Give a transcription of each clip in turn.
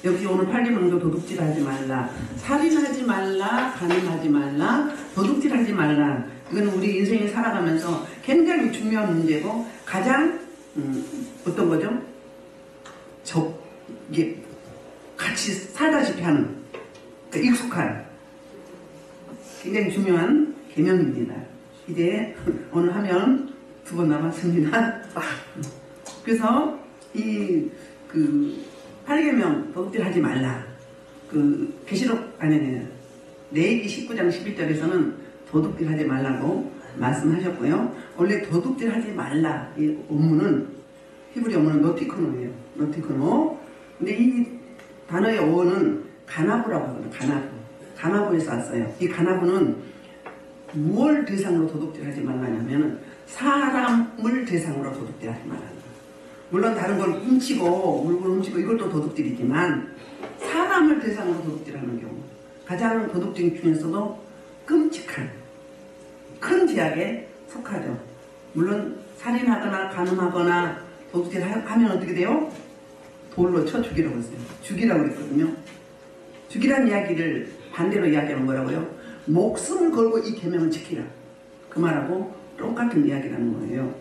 여기 오늘 팔기문도 도둑질하지 말라, 살인하지 말라, 간음하지 말라, 도둑질하지 말라. 이건 우리 인생에 살아가면서 굉장히 중요한 문제고 가장 어떤 거죠? 이게 같이 살다시피 하는, 그러니까 익숙한 굉장히 중요한 개념입니다. 이제 오늘 하면 2번 남았습니다. 그래서 이 8계명 도둑질하지 말라. 계시록 레위기 19장 11절에서는 도둑질하지 말라고 말씀하셨고요. 원래 도둑질하지 말라 이 원문은 히브리 원문은 노티코노예요. 노티코노. 근데 이 단어의 어원은 가나부라고 하거든요. 가나부에서 왔어요. 이 가나부는 무엇을 대상으로 도둑질하지 말라냐면 사람을 대상으로 도둑질하지 말라. 물론 다른 걸 훔치고 물건 훔치고 이것도 도둑질이지만 사람을 대상으로 도둑질하는 경우 가장 도둑질 중에서도 끔찍한 큰 죄악에 속하죠. 물론 살인하거나 간음하거나 도둑질하면 어떻게 돼요? 돌로 쳐 죽이라고 했어요. 죽이라고 했거든요. 죽이란 이야기를 반대로 이야기하는 거라고요. 목숨을 걸고 이 계명을 지키라. 그 말하고 똑같은 이야기라는 거예요.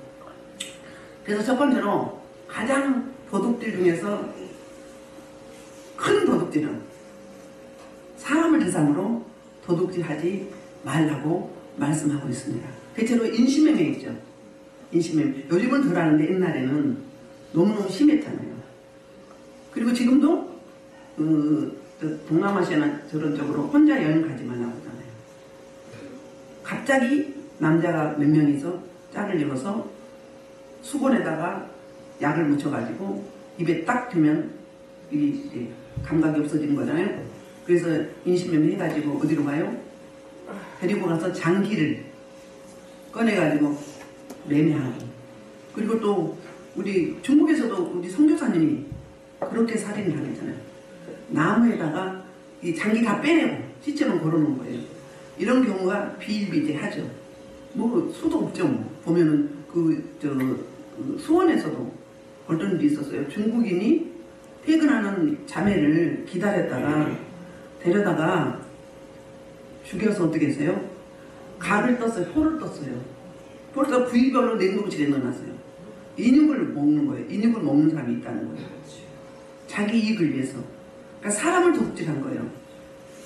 그래서 첫 번째로 가장 도둑질 중에서 큰 도둑질은 사람을 대상으로 도둑질하지 말라고 말씀하고 있습니다. 대체로 인신매매 있죠. 인신매매. 요즘은 덜 하는데 옛날에는 너무너무 심했잖아요. 그리고 지금도 동남아시아나 저런 쪽으로 혼자 여행 가지 말라고 하잖아요. 갑자기 남자가 몇 명이서 짝을 이뤄서 수건에다가 약을 묻혀가지고 입에 딱 대면 이 감각이 없어지는 거잖아요. 그래서 인신매매 해가지고 어디로 가요? 데리고 가서 장기를 꺼내가지고 매매하고. 그리고 또 우리 중국에서도 우리 선교사님이 그렇게 살인을 하겠잖아요. 나무에다가 이 장기 다 빼내고 시체만 걸어놓은 거예요. 이런 경우가 비일비재하죠. 뭐 수도 없죠. 뭐. 보면은 수원에서도 어떤 일이 있었어요. 중국인이 퇴근하는 자매를 기다렸다가 데려다가 죽여서 어떻게 했어요? 각을 떴어요. 포를 떴어요. 포를 떠서 부위별로 냉동실에 넣어놨어요. 인육을 먹는 거예요. 인육을 먹는 사람이 있다는 거예요. 자기 이익을 위해서. 그러니까 사람을 도둑질한 거예요.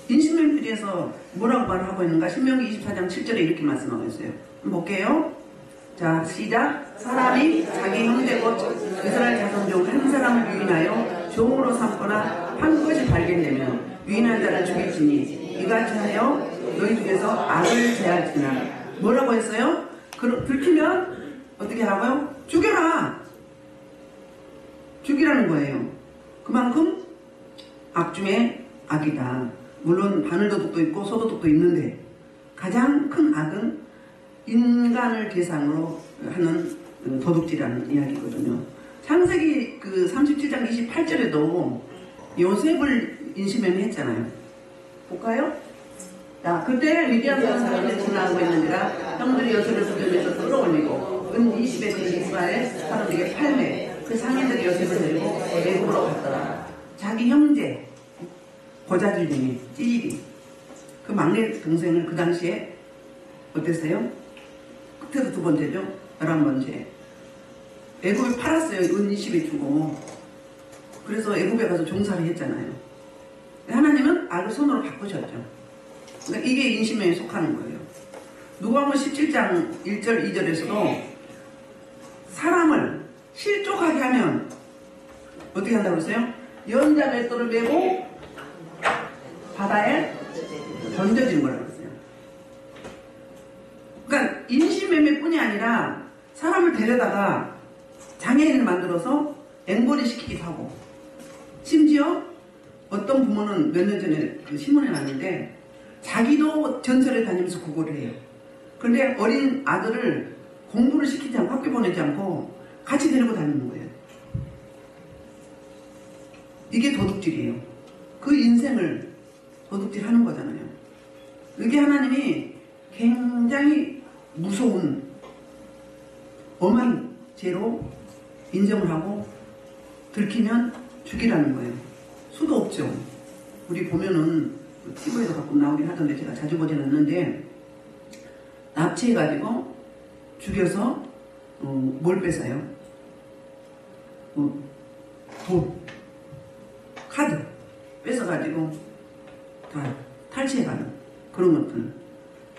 인신매매에서 뭐라고 말을 하고 있는가? 신명기 24장 7절에 이렇게 말씀하고 있어요. 한번 볼게요. 자, 시작. 사람이 자기 형제 곧 이스라엘 자손 중 한 사람을 유인하여 종으로 삼거나 한 것이 발견되면 유인한 자를 죽일지니 이같이 하여 너희 중에서 악을 제할지나. 뭐라고 했어요? 들키면 어떻게 하라고요? 죽여라. 죽이라는 거예요. 그만큼 악 중에 악이다. 물론 바늘도둑도 있고 소도둑도 있는데 가장 큰 악은 인간을 대상으로 하는 도둑질이라는 이야기거든요. 창세기 37장 28절에도 요셉을 인신매매 했잖아요. 볼까요? 자, 그때 미디안 사람들이 지나가고 있는지라 형들이 요셉을 두들겨서 끌어올리고 은 20에 이스라엘 사람들에게 팔매. 그 상인들이 요셉을 데리고 애굽으로 갔더라. 자기 형제 고자질 중에 찌질이 그 막내 동생을 그 당시에 어땠어요? 끝에도 2번째죠. 11번째. 애굽에 팔았어요. 은 20에 주고. 그래서 애굽에 가서 종살이 했잖아요. 하나님은 악을 손으로 바꾸셨죠. 그러니까 이게 인신매매에 속하는 거예요. 누가복음 17장 1절 2절에서도 사람을 실족하게 하면 어떻게 한다고 했어요? 연자 맷돌을 메고 바다에 던져지는 거라고 했어요. 그러니까 인신매매뿐이 아니라 사람을 데려다가 장애인을 만들어서 앵벌이 시키기도 하고, 심지어 어떤 부모는 몇 년 전에 신문에 났는데 자기도 전설에 다니면서 구걸을 해요. 그런데 어린 아들을 공부를 시키지 않고 학교 보내지 않고 같이 데리고 다니는 거예요. 이게 도둑질이에요. 그 인생을 도둑질하는 거잖아요. 이게 하나님이 굉장히 무서운 엄한 죄로 인정을 하고 들키면 죽이라는 거예요. 없죠. 우리 보면은 TV에도 가끔 나오긴 하던데 제가 자주 보진 않는데 납치해가지고 죽여서 뭘 뺏어요? 돈, 카드 뺏어가지고 다 탈취해가는 그런 것들.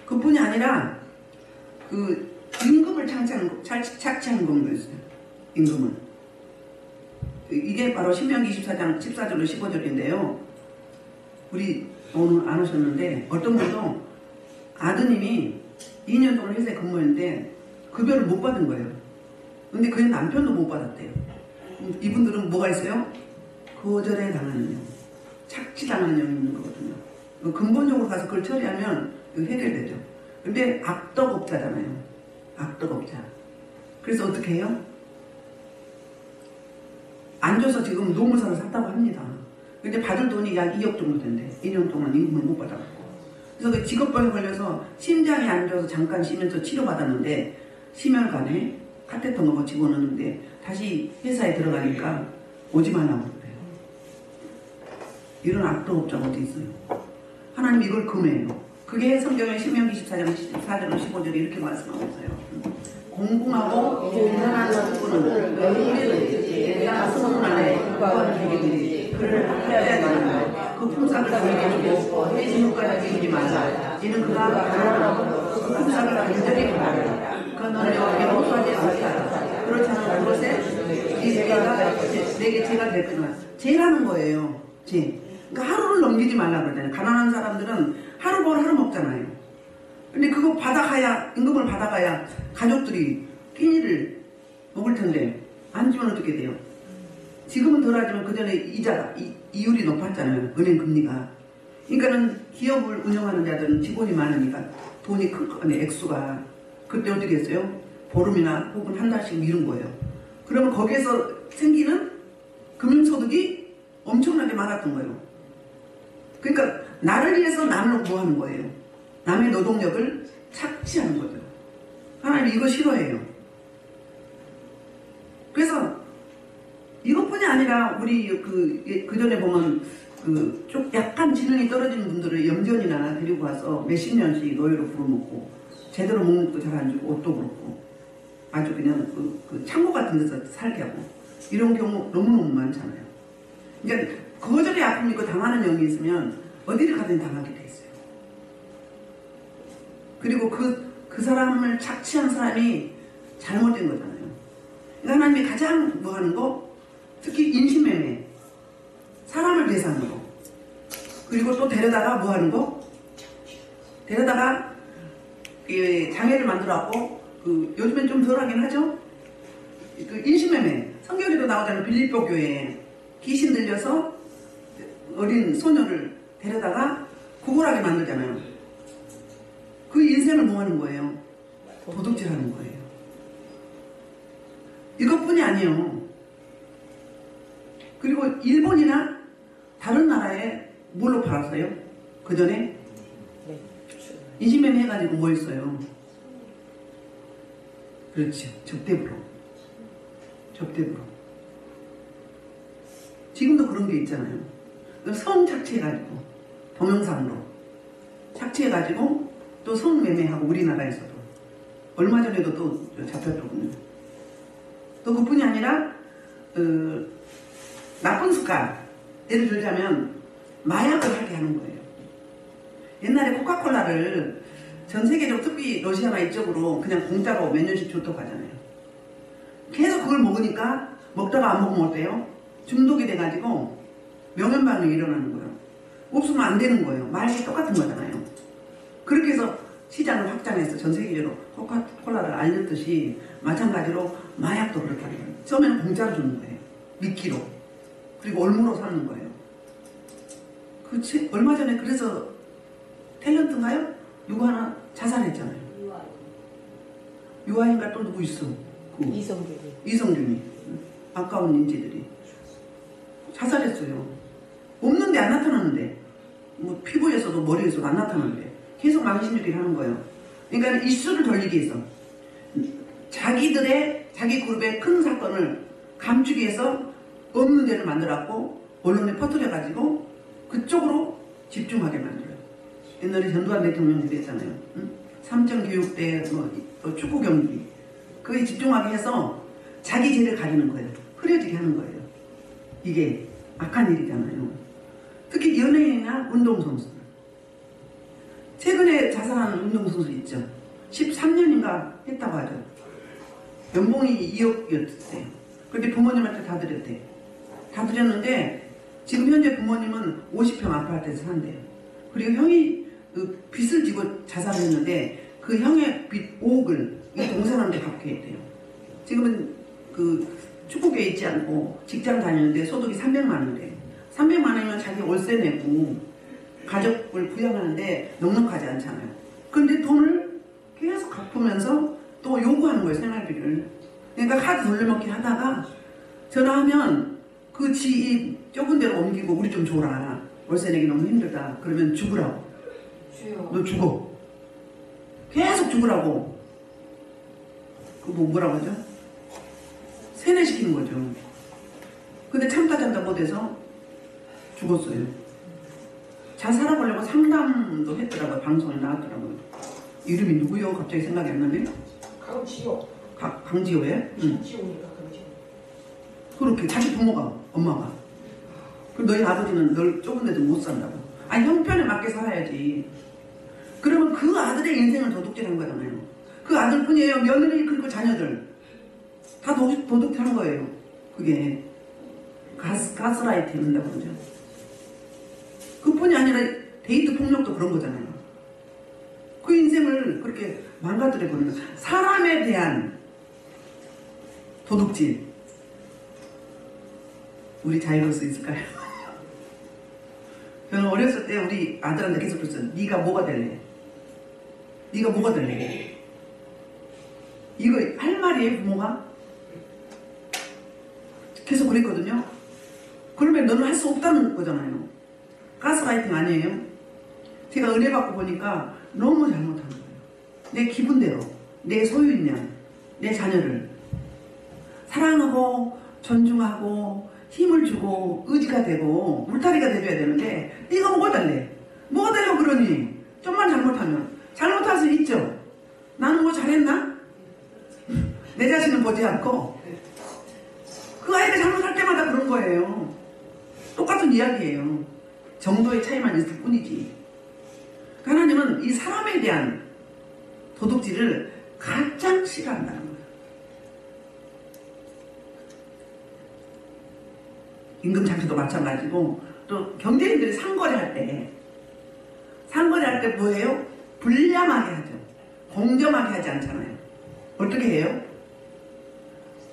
그뿐이 아니라 그 임금을 착취하는 경우도 있어요. 임금을. 이게 바로 신명기 24장 14절로 15절인데요. 우리 오늘 안 오셨는데 어떤 분도 아드님이 2년 동안 회사에 근무했는데 급여를 못 받은 거예요. 근데 그 남편도 못 받았대요. 이분들은 뭐가 있어요? 거절에 당하는 영, 착취당하는 영이 있는 거거든요. 근본적으로 가서 그걸 처리하면 해결되죠. 근데 악덕업자잖아요. 악덕업자. 그래서 어떻게 해요? 안 줘서 지금 노무사를 샀다고 합니다. 근데 받을 돈이 약 2억 정도 된대. 2년 동안 임금을 못 받아갖고. 그래서 그 직업병에 걸려서 심장이 안 좋아서 잠깐 쉬면서 치료받았는데 심혈관에 카테터 넣어 집어넣는데 다시 회사에 들어가니까 오지 말라고 그래요. 이런 악덕업자가 어디 있어요? 하나님 이걸 금해요. 그게 성경의 신명기 24장 14절로 15절에 이렇게 말씀하고 있어요. 공공하고 공정한 것뿐은 우리는 내가 성문 안에 구하는 자기들이 그를 합해야 되는 그 품삯을 그에게 주고 해지물까지 주지 말라. 이는 그가 가난하고 그 품삯을 간절히 바라라. 그 너의 용서하지 않다. 그렇지 않으면 그것에 내게 죄가 될 거다. 죄라는 거예요. 죄. 그러니까 하루를 넘기지 말라 그러잖아요. 가난한 사람들은 하루 벌 하루 먹잖아요. 근데 그거 받아가야, 임금을 받아가야 가족들이 끼니를 먹을 텐데 안 주면 어떻게 돼요? 지금은 덜하지만 그 전에 이율이 높았잖아요. 은행 금리가. 그러니까는 기업을 운영하는 자들은 직원이 많으니까 돈이 큰 거네, 액수가. 그때 어떻게 했어요? 보름이나 혹은 한 달씩 미룬 거예요. 그러면 거기에서 생기는 금융소득이 엄청나게 많았던 거예요. 그러니까 나를 위해서 남을 뭐 하는 거예요? 남의 노동력을 착취하는 거죠. 하나님 이거 싫어해요. 그래서 이것뿐이 아니라 우리 그 전에 보면 좀 약간 지능이 떨어지는 분들을 염전이나 데리고 와서 몇십 년씩 노예로 부려먹고 제대로 먹는 것도 잘 안 주고 옷도 그렇고 아주 그냥 그 창고 같은 데서 살게 하고 이런 경우 너무너무 많잖아요. 그러니까 거절의 아픔이 있고 당하는 영이 있으면 어디를 가든 당하게 돼 있어요. 그리고 그 사람을 착취한 사람이 잘못된 거잖아요. 그러니까 하나님이 가장 뭐 하는 거? 특히 인신매매, 사람을 대상으로. 그리고 또 데려다가 뭐 하는 거? 데려다가 장애를 만들어갖고 요즘엔 좀 덜하긴 하죠? 인신매매, 성경에도 나오잖아요. 빌립보 교회에 귀신 들려서 어린 소녀를 데려다가 구걸하게 만들잖아요. 그 인생을 뭐 하는 거예요? 도둑질 하는 거예요. 이것뿐이 아니에요. 그리고 일본이나 다른 나라에 뭘로 팔았어요? 그 전에? 인신매매 해가지고 뭐 했어요? 그렇죠. 접대부로. 접대부로. 지금도 그런 게 있잖아요. 성 착취해가지고, 동영상으로. 착취해가지고, 또 성매매하고, 우리나라에서도. 얼마 전에도 또 잡혔더군요. 또 그뿐이 아니라, 나쁜 습관. 예를 들자면, 마약을 하게 하는 거예요. 옛날에 코카콜라를 전 세계적으로 특히 러시아나 이쪽으로 그냥 공짜로 몇 년씩 줬다고 하잖아요. 계속 그걸 먹으니까 먹다가 안 먹으면 어때요? 중독이 돼가지고 명현반응이 일어나는 거예요. 없으면 안 되는 거예요. 말이 똑같은 거잖아요. 그렇게 해서 시장을 확장해서 전 세계적으로 코카콜라를 알렸듯이 마찬가지로 마약도 그렇다는 거예요. 처음에는 공짜로 주는 거예요. 미끼로. 그리고 얼무로 사는 거예요. 얼마 전에 그래서 탤런트인가요? 누구 하나 자살했잖아요. 유아인가 또 누구 있어? 이성균이. 아까운 인재들이. 자살했어요. 없는데 안 나타나는데. 뭐 피부에서도 머리에서도 안 나타나는데. 계속 망신주기를 하는 거예요. 그러니까 이슈를 돌리기 위해서. 자기 그룹의 큰 사건을 감추기 위해서 없는 데를 만들었고 언론에 퍼뜨려가지고 그쪽으로 집중하게 만들어요. 옛날에 전두환 대통령이 그랬잖아요. 응? 삼청교육대, 또 축구 경기. 그게 집중하게 해서 자기 죄를 가리는 거예요. 흐려지게 하는 거예요. 이게 악한 일이잖아요. 특히 연예인이나 운동선수. 최근에 자살한 운동선수 있죠. 13년인가 했다고 하죠. 연봉이 2억이었대요. 그런데 부모님한테 다 드렸대요. 다 드렸는데 지금 현재 부모님은 50평 아파트에서 산대요. 그리고 형이 그 빚을 지고 자살했는데 그 형의 빚 5억을 이 동생한테 갚게 했대요. 지금은 그 축구계에 있지 않고 직장 다니는데 소득이 300만 원이래요. 300만 원이면 자기 월세 내고 가족을 부양하는데 넉넉하지 않잖아요. 그런데 돈을 계속 갚으면서 또 요구하는 거예요, 생활비를. 그러니까 카드 돌려먹기 하다가 전화하면 그 지 좁은 데로 옮기고 우리 좀 줘라. 월세 내기 너무 힘들다. 그러면 죽으라고. 너 죽어. 계속 죽으라고. 그 뭐라고 하죠? 세뇌시키는 거죠. 근데 참다 못해서 죽었어요. 자살하려고 상담도 했더라고요. 방송에 나왔더라고요. 이름이 누구요? 갑자기 생각이 안 나네요. 강지호. 강지호예요? 응. 지호니까 강지호. 그렇게 자기 부모가, 엄마가. 그리고 너희 아버지는 널 좁은 데도 못 산다고. 아니 형편에 맞게 살아야지. 그러면 그 아들의 인생을 도둑질한 거잖아요. 그 아들뿐이에요. 며느리 그리고 자녀들 다 도둑질한 거예요. 그게 가스라이팅 한다고 그러죠. 그뿐이 아니라 데이트 폭력도 그런 거잖아요. 그 인생을 그렇게 망가뜨려 버리는 사람에 대한 도둑질. 우리 자유로울 수 있을까요? 저는 어렸을 때 우리 아들한테 계속 그랬어요. 네가 뭐가 될래? 네가 뭐가 될래? 이거 할 말이에요, 부모가? 계속 그랬거든요. 그러면 너는 할 수 없다는 거잖아요. 가스라이팅 아니에요? 제가 은혜 받고 보니까 너무 잘못한 거예요. 내 기분대로, 내 소유인양, 내 자녀를 사랑하고 존중하고 힘을 주고 의지가 되고 울타리가 돼줘야 되는데 네가 뭐가 달래? 뭐가 달라고 그러니? 좀만 잘못할 수 있죠. 나는 뭐 잘했나? 내 자신은 보지 않고 그 아이가 잘못할 때마다 그런 거예요. 똑같은 이야기예요. 정도의 차이만 있을 뿐이지. 하나님은 이 사람에 대한 도둑질을 가장 싫어한다는 거예요. 임금 장치도 마찬가지고 또 경제인들이 상거래할 때 뭐예요? 불량하게 하죠. 공정하게 하지 않잖아요. 어떻게 해요?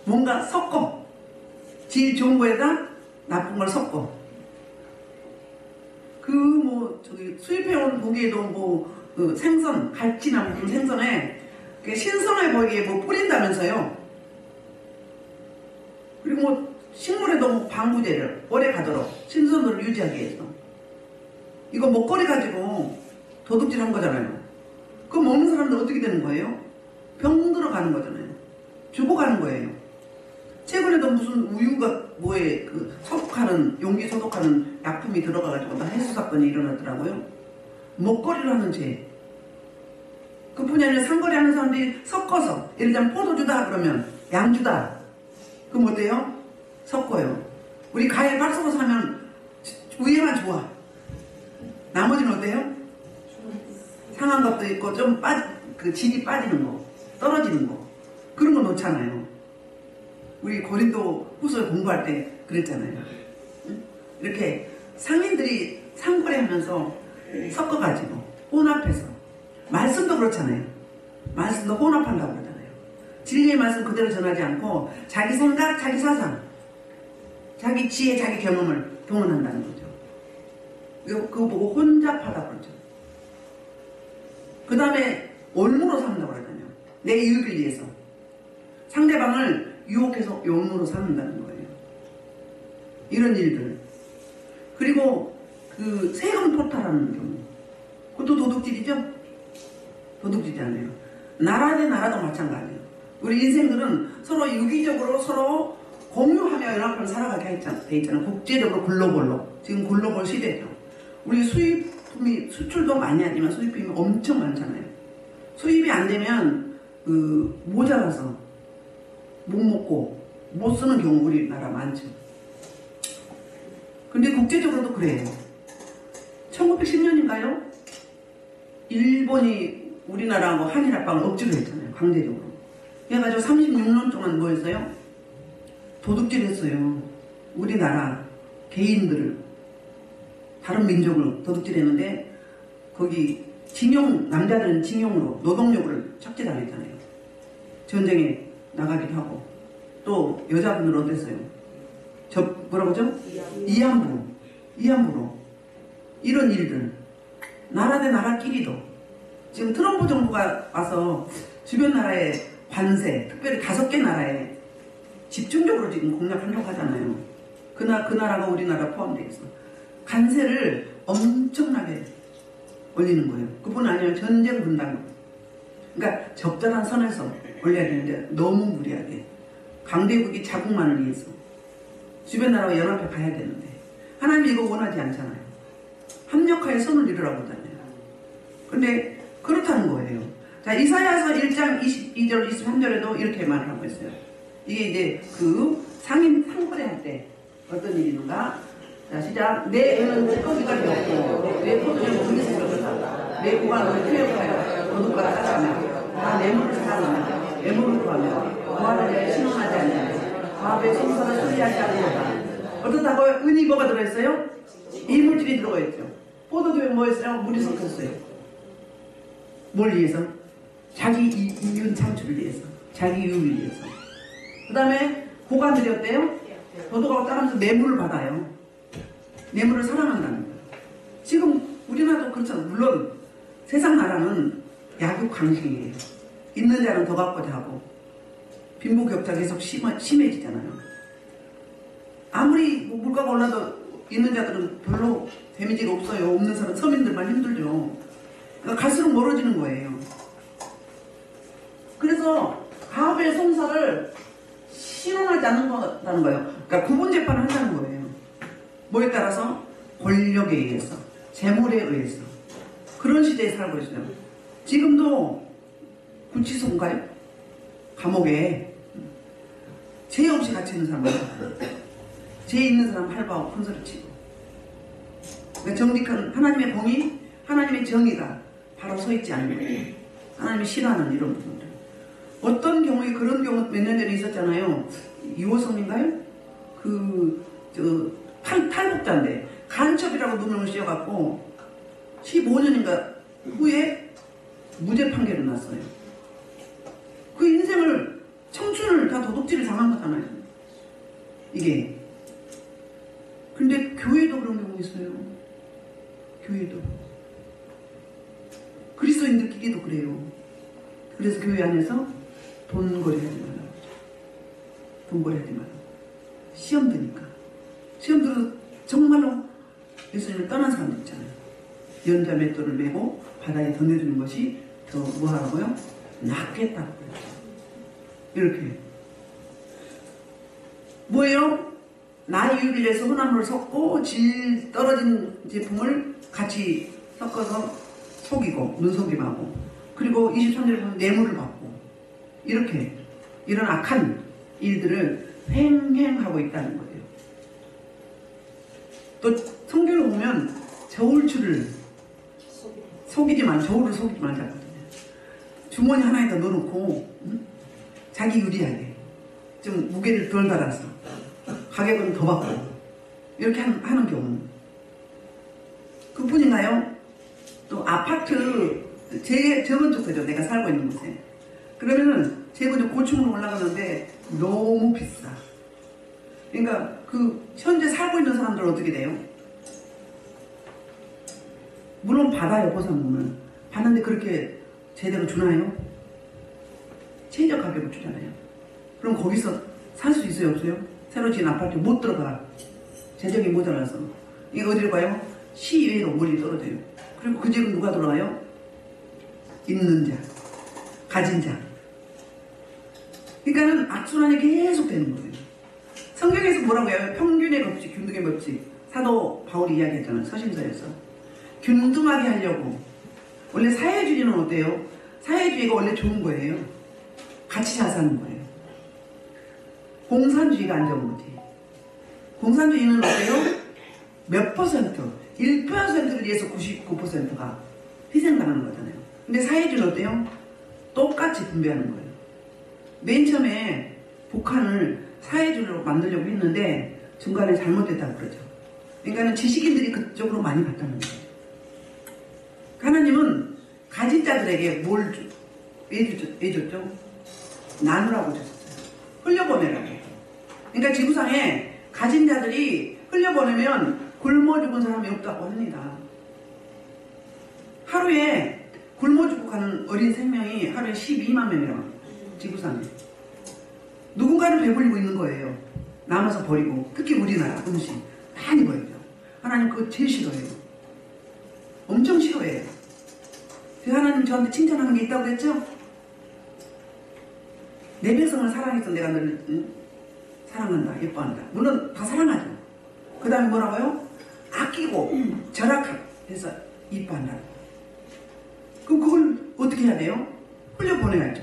뭔가 섞어. 질 좋은 거에다 나쁜 걸 섞어. 수입해온 고기에도 생선, 갈치나 무슨 생선에 신선해 보이게 뿌린다면서요. 그리고 식물에도 방부제를 오래 가도록 신선도를 유지하기 위해서. 이거 먹거리 가지고 도둑질 한 거잖아요. 그거 먹는 사람들 어떻게 되는 거예요? 병 들어가는 거잖아요. 죽어가는 거예요. 최근에도 무슨 우유가 용기 소독하는 약품이 들어가가지고 다 해수 사건이 일어났더라고요. 먹거리를 하는 죄. 그뿐이 아니라 상거래 하는 사람들이 섞어서, 예를 들면 포도주다 그러면 양주다. 그럼 어때요? 섞어요. 우리 과일 박스로 사면 위에만 좋아. 나머지는 어때요? 상한 것도 있고 좀 질이 빠지는 거, 떨어지는 거, 그런 거 놓잖아요. 우리 고린도 후서 공부할 때 그랬잖아요. 이렇게 상인들이 상거래하면서 섞어가지고 혼합해서, 말씀도 그렇잖아요. 말씀도 혼합한다고 그러잖아요. 진리의 말씀 그대로 전하지 않고 자기 생각, 자기 사상, 자기 지혜, 자기 경험을 동원한다는 거죠. 그거 보고 혼잡하다고 그러죠. 그 다음에 올무로 삼는다고 그러잖아요. 내 이익을 위해서 상대방을 유혹해서 용무로 삼는다는 거예요. 이런 일들. 그리고 그 세금 포탈하는 경우, 그것도 도둑질이죠? 도둑질이 아니에요. 나라 대 나라도 마찬가지예요. 우리 인생들은 서로 유기적으로 서로 공유하며 연합하며 살아가게 돼 있잖아요. 국제적으로 글로벌로. 지금 글로벌 시대죠. 우리 수입품이 수출도 많이 하지만 수입품이 엄청 많잖아요. 수입이 안 되면 모자라서 못 먹고 못 쓰는 경우 우리나라 많죠. 근데 국제적으로도 그래요. 1910년인가요? 일본이 우리나라하고 한일 합방을 억지로 했잖아요. 강제적으로. 그래가지고 36년 동안 뭐 했어요? 도둑질 했어요. 우리나라 개인들을, 다른 민족을 도둑질 했는데 거기 징용, 남자들은 징용으로 노동력을 착취당했잖아요. 전쟁에 나가기도 하고. 또 여자분들은 어땠어요? 뭐라고죠? 이함부로 이런 일들, 나라 대 나라끼리도 지금 트럼프 정부가 와서 주변 나라의 관세, 특별히 5개 나라에 집중적으로 지금 공략하려고 하잖아요. 그 나라가 우리나라 포함되어 있어. 관세를 엄청나게 올리는 거예요. 그뿐 아니라 전쟁 분담. 그러니까 적절한 선에서 올려야 되는데 너무 무리하게 강대국이 자국만을 위해서 주변 나라와 연합해 가야 되는데 하나님이 이거 원하지 않잖아요. 합력하여 선을 이루라고 하잖아요. 근데 그렇다는 거예요. 자, 이사야서 1장 22절 23절에도 이렇게 말을 하고 있어요. 이게 이제 그 상인 상거래 할 때 어떤 일이 있는가? 자, 시작. 내 은은 찌꺼기가 되었고 내 포도주는 분리수 되었다. 내 고관은 퇴역하여 도둑과 따라하며 다 뇌물을 사랑하며 뇌물을 구하며 고아를 신원하지 않냐. 과업의 성사를 소리하지 않는다. 어떻다고요? 은이 뭐가 들어있어요? 이물질이 들어가 있죠. 포도주에 뭐 있어요? 물이 섞였어요. 뭘 위해서? 자기 이윤 창출을 위해서. 자기 이윤을 위해서. 그 다음에 고관들이 어때요? 도둑하고 따라하면서 뇌물을 받아요. 뇌물을 사랑한다는 거예요. 지금 우리나라도 그렇잖아요. 물론 세상 나라는 약육강식이에요. 있는 자는 더 갖고자 하고 빈부격차 계속 심해지잖아요. 아무리 물가가 올라도 있는 자들은 별로 데미지가 없어요. 없는 사람, 서민들만 힘들죠. 그러니까 갈수록 멀어지는 거예요. 그래서 가업의 성사를 신원하지 않는다는 거예요. 그러니까 구분재판을 한다는 거예요. 뭐에 따라서? 권력에 의해서, 재물에 의해서. 그런 시대에 살고 있어요. 지금도 구치소인가요? 감옥에 죄 없이 갇혀 있는 사람은 죄 있는 사람 할바하고 큰소리 치고. 그러니까 정직한 하나님의 공의, 하나님의 정의가 바로 서 있지 않는 거예요. 하나님이 싫어하는 이런 부분들. 어떤 경우에 그런 경우 몇 년 전에 있었잖아요. 이호성인가요? 탈북자인데 간첩이라고 누명을 씌워갖고 15년인가 후에 무죄 판결이 났어요. 그 인생을, 청춘을 다 도둑질을 당한 거잖아요. 이게. 근데 교회도 그런 경우 있어요. 교회도. 그리스도인들끼리도 그래요. 그래서 교회 안에서 돈거래 하지 말라고. 돈거래 하지 말라고. 시험 드니까. 시험 들어서 정말로 예수님을 떠난 사람들 있잖아요. 연자 맷돌을 메고 바다에 던져주는 것이 더 뭐하라고요? 낫겠다고 그랬죠. 이렇게. 뭐예요? 나 이유를 위해서 혼합물을 섞고 질 떨어진 제품을 같이 섞어서 속이고 눈속임하고, 그리고 23절에 보면 뇌물을 받고, 이렇게 이런 악한 일들을 횡행하고 있다는 거예요. 또 성경에 보면 저울추를 속이지 말자거든요. 주머니 하나에다 넣어놓고 자기 유리하게 좀 무게를 덜 달아서 가격은 더 받고 이렇게 하는 경우. 그뿐인가요? 또 아파트 재건축하죠. 내가 살고 있는 곳에. 그러면은 재건축 고층으로 올라가는데 너무 비싸. 그러니까 현재 살고 있는 사람들은 어떻게 돼요? 물론 받아요. 보상금을 받는데 그렇게 제대로 주나요? 최저 가격을 주잖아요. 그럼 거기서 살 수 있어요? 없어요? 새로 지은 아파트에 못 들어가. 재정이 모자라서. 이거 어디로 가요? 시외로 멀리 떨어져요. 그리고 그 집은 누가 들어가요? 있는 자, 가진 자. 그러니까는 악순환이 계속 되는 거예요. 성경에서 뭐라고 해요? 평균의 법칙, 균등의 법칙. 사도 바울이 이야기했잖아요. 서신서에서. 균등하게 하려고. 원래 사회주의는 어때요? 사회주의가 원래 좋은 거예요. 같이 잘 사는 거예요. 공산주의가 안 좋은 거지. 공산주의는 어때요? 몇 퍼센트? 1%를 위해서 99%가 희생당하는 거잖아요. 근데 사회주의는 어때요? 똑같이 분배하는 거예요. 맨 처음에 북한을 사회주의로 만들려고 했는데 중간에 잘못됐다고 그러죠. 그러니까 지식인들이 그쪽으로 많이 갔다는 거예요. 하나님은 가진 자들에게 뭘 왜 줬죠? 나누라고 줬어요. 흘려보내라고. 그러니까 지구상에 가진 자들이 흘려보내면 굶어 죽은 사람이 없다고 합니다. 하루에 굶어 죽고 가는 어린 생명이 하루에 12만 명이라고 합니다. 지구상에. 누군가는 배불리고 있는 거예요. 남아서 버리고. 특히 우리나라 음식 많이 버리죠. 하나님 그거 제일 싫어해요. 엄청 싫어해요. 그 하나님 저한테 칭찬하는 게 있다고 그랬죠? 내 백성을 사랑해서 내가 너를 사랑한다, 예뻐한다. 물론 다 사랑하죠. 그 다음에 뭐라고요? 아끼고 절약해서 이뻐한다. 그럼 그걸 어떻게 해야 돼요? 흘려보내야죠.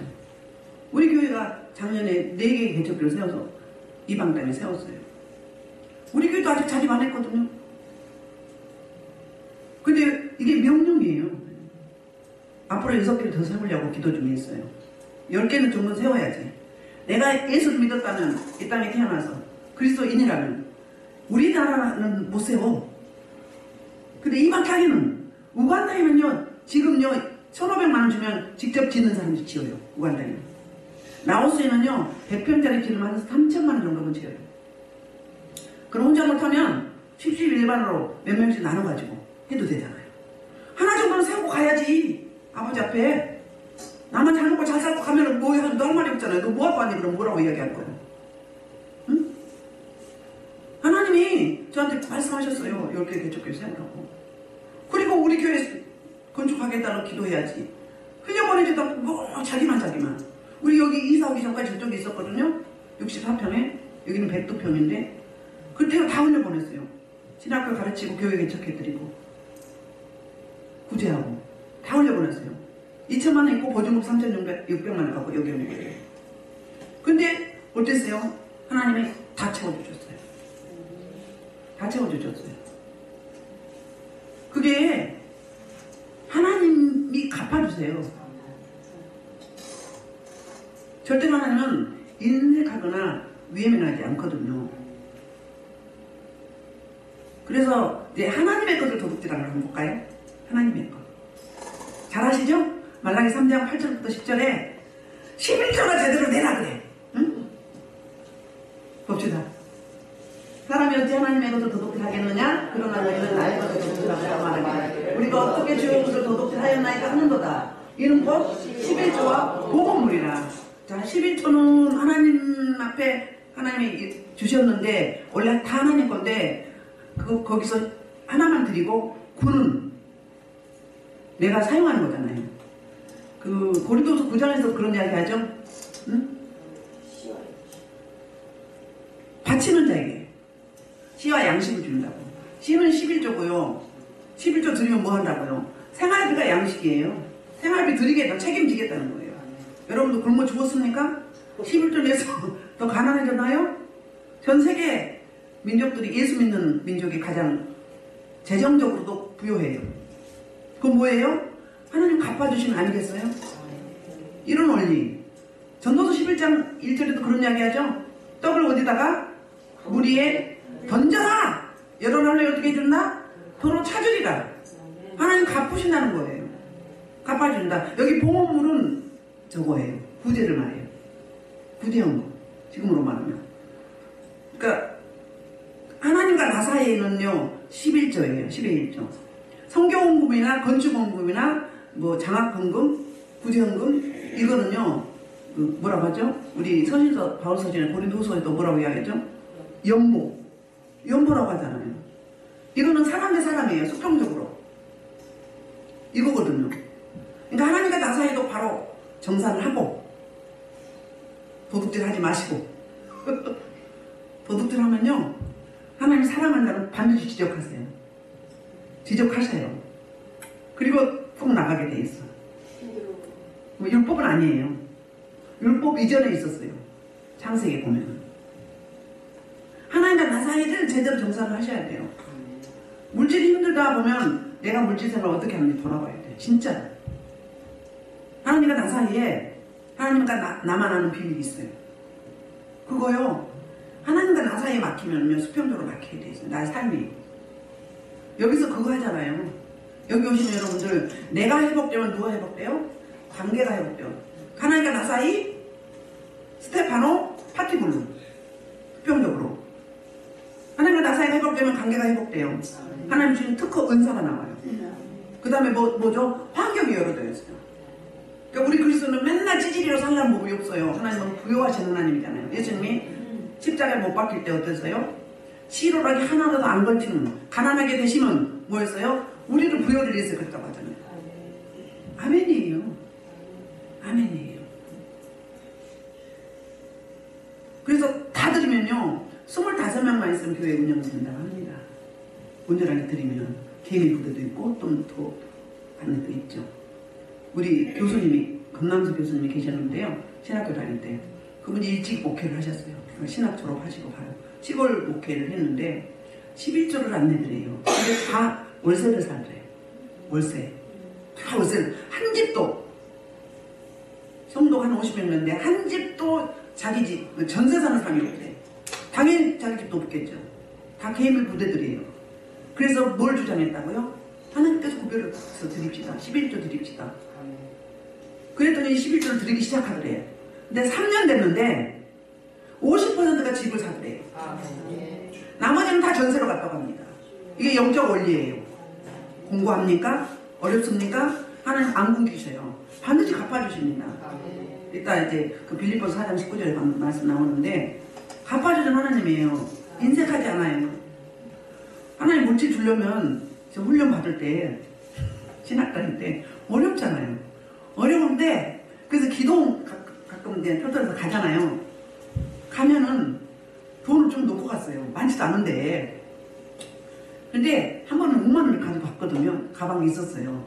우리 교회가 작년에 4개의 개척교를 세워서 이방 땅에 세웠어요. 우리 교회도 아직 자립 안 했거든요. 근데 이게 명령이에요. 앞으로 6개를 더 세우려고 기도 중에 있어요. 10개는 정도 세워야지. 내가 예수를 믿었다면, 이 땅에 태어나서 그리스도인이라면 우리나라는 못 세워. 근데 이방 땅에는, 우간다에는요 지금요 1,500만 원 주면 직접 짓는 사람이 지어요. 우간다에는. 라오스에는요 100평짜리 지으면 3천만 원 정도는 지어요. 그럼 혼자 못하면 10일반으로 몇 명씩 나눠가지고 해도 되잖아요. 하나 정도는 세우고 가야지. 아버지 앞에. 나만 잘 먹고 잘 살고 가면은 뭐 해가지고 너 할 말이 없잖아요. 너 뭐 하고 왔니? 그럼 뭐라고 이야기할 거예요? 응? 하나님이 저한테 말씀하셨어요. 10개 개척교회 세우라고. 그리고 우리 교회 건축하겠다고 기도해야지. 흘려보내지도 않고 뭐 자기만. 우리 여기 이사 오기 전까지 저쪽에 있었거든요. 64평에. 여기는 102평인데 그때 다 흘려보냈어요. 신학교 가르치고 교회 개척해드리고 구제하고 다 흘려보냈어요. 2천만 원 있고 보증금 3,600만 원 갖고 여기 오는 거예요. 근데 어땠어요? 하나님이 다 채워주셨어요. 다 채워주셨어요. 그게 하나님이 갚아주세요. 절대 하나님은 인색하거나 위험하지 않거든요. 그래서 이제 하나님의 것을 도둑질하는 걸 한번 볼까요? 하나님의 것. 잘 아시죠? 말라기 3장 8절부터 10절에 11조나 제대로 내라 그래. 응? 봅시다. 사람이 어찌 하나님의 것을 도둑질하겠느냐? 그러나 너희는 나의 것을 도둑질하고 말하기를 우리가 어떻게 주의 것을 도둑질하였나이까 하는도다. 이는 곧 11조와 보건물이라. 자, 11조는 하나님 앞에 하나님이 주셨는데 원래 다 하나님 건데 거기서 하나만 드리고 9는 내가 사용하는 거잖아요. 그 고린도서 9장에서 그런 이야기 하죠. 응? 바치는 자에게 씨와 양식을 준다고. 씨는 11조고요. 11조 드리면 뭐 한다고요? 생활비가 양식이에요. 생활비 드리겠다, 책임지겠다는 거예요. 여러분도 굶어 죽었습니까? 11조 내서 더 가난해졌나요? 전 세계 민족들이 예수 믿는 민족이 가장 재정적으로도 부유해요. 그건 뭐예요? 하나님 갚아주시면 아니겠어요? 이런 원리. 전도서 11장 1절에도 그런 이야기 하죠? 떡을 어디다가? 물 위에 던져라! 열어놓으려 어떻게 해준다? 도로 찾으리라. 하나님 갚으신다는 거예요. 갚아준다. 여기 봉헌물은 저거예요. 구제를 말해요. 구제헌금. 지금으로 말하면. 그러니까 하나님과 나 사이에는요 11조예요. 11조. 성교헌금이나 건축헌금이나 뭐 장학헌금, 구제헌금 이거는요 뭐라고 하죠? 우리 서신서 바울서신에 고린도후서에도 뭐라고 이야기하죠? 연보라고 하잖아요. 이거는 사람 대 사람이에요. 수평적으로 이거거든요. 그러니까 하나님과 나 사이도 바로 정산을 하고 도둑질 하지 마시고 도둑질 하면요 하나님 사랑한다는 반드시 지적하세요. 지적하셔요. 그리고 푹 나가게 돼 있어. 뭐 율법은 아니에요. 율법 이전에 있었어요. 창세기에 보면 하나님과 나 사이를 제대로 정산을 하셔야 돼요. 물질이 힘들다 보면 내가 물질 생활을 어떻게 하는지 돌아봐야 돼. 진짜 하나님과 나 사이에 하나님과 나만 아는 비밀이 있어요. 그거요 하나님과 나 사이에 막히면 수평적으로 막히게 돼 있어요. 나의 삶이. 여기서 그거 하잖아요. 여기 오시는 여러분들 내가 회복되면 누가 회복돼요? 관계가 회복돼요. 하나님과 나 사이 스테파노 파티블루 수평적으로 하나님과 나 사이가 회복되면 관계가 회복돼요. 하나님 주신 특허 은사가 나와요. 그 다음에 뭐죠? 환경이 열어져 있어요. 그러니까 우리 그리스도는 맨날 찌질이로 살라는 법이 없어요. 하나님은 부여하신 하나님이잖아요. 예수님이 십자가에 못 박힐 때 어땠어요? 치료락이 하나라도 안 걸치는 가난하게 되시면 뭐였어요? 우리를 부여를 위해서 그랬다고 하잖아요. 아멘이에요. 아멘이에요. 그래서 다 드리면요 25명만 있으면 교회 운영된다고 합니다. 온전하게 드리면 개미 부대도 있고 또 받는 거 있죠. 우리 교수님이 금남수 교수님이 계셨는데요. 신학교 다닐 때 그분이 일찍 목회를 하셨어요. 신학 졸업하시고 바로 시골 목회를 했는데 11조를 안 내드려요. 근데 다 월세를 살더래요. 월세. 다 월세를 한 집도 성도가 한 50명인데 한 집도 자기 집 전세 사는 사람이 없대. 당연히 자기 집도 없겠죠. 다 개인을 부대들이에요. 그래서 뭘 주장했다고요? 하나님께서 구별을 해서 드립시다. 11조 드립시다. 그랬더니 11조를 드리기 시작하더래요. 근데 3년 됐는데 50%가 집을 사더래요. 나머지는 다 전세로 갔다고 합니다. 이게 영적 원리예요. 공부합니까? 어렵습니까? 하나님 안 굶기셔요. 반드시 갚아주십니다. 이따 이제 그 빌립보서 4장 19절에 말씀 나오는데 갚아주는 하나님이에요. 인색하지 않아요. 하나님 물질 주려면 저 훈련 받을 때 신학 다닐 때 어렵잖아요. 어려운데 그래서 기도 가끔 이제 표절에서 가잖아요. 가면은 돈을 좀 놓고 갔어요. 많지도 않은데. 근데 한 번은 5만 원을 가지고 갔거든요. 가방에 있었어요.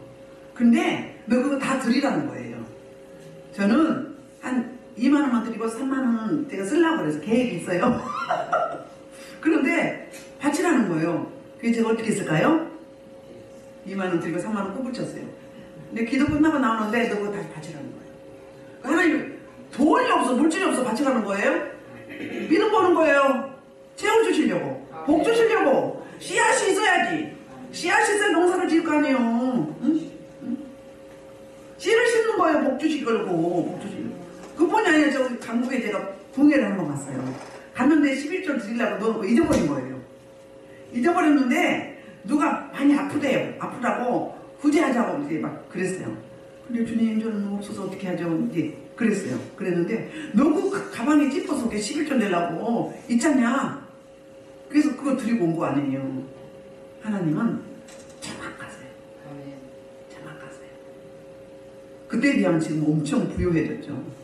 근데 너 그거 다 드리라는 거예요. 저는 한 2만 원만 드리고 3만 원은 제가 쓰려고 그래서 계획이 있어요. 그런데 바치라는 거예요. 그게 제가 어떻게 했을까요? 2만 원 드리고 3만 원 꼬부쳤어요. 근데 기도 끝나고 나오는데 너 그거 다시 바치라는 거예요. 하나님 돈이 없어 물질이 없어 바치라는 거예요? 믿음 보는 거예요. 채워주시려고 복 주시려고 씨앗이 있어야지. 씨앗이 있어야 농사를 지을 거 아니에요. 응? 응? 씨를 심는 거예요. 복 주시려고 복 주시려고. 그뿐이 아니라 저 강북에 제가 붕해를 한번 갔어요. 갔는데 11조 드리려고 넣어놓고 잊어버린 거예요. 잊어버렸는데 누가 많이 아프대요. 아프다고 구제하자고 이제 막 그랬어요. 근데 주님 저는 없어서 어떻게 하죠? 이제 그랬어요. 그랬는데 너무 가방에 찝어서 11조 내려고 있잖냐. 그래서 그거 드리고 온 거 아니에요. 하나님은 정확하세요. 정확하세요. 그때에 비하면 지금 엄청 부유해졌죠.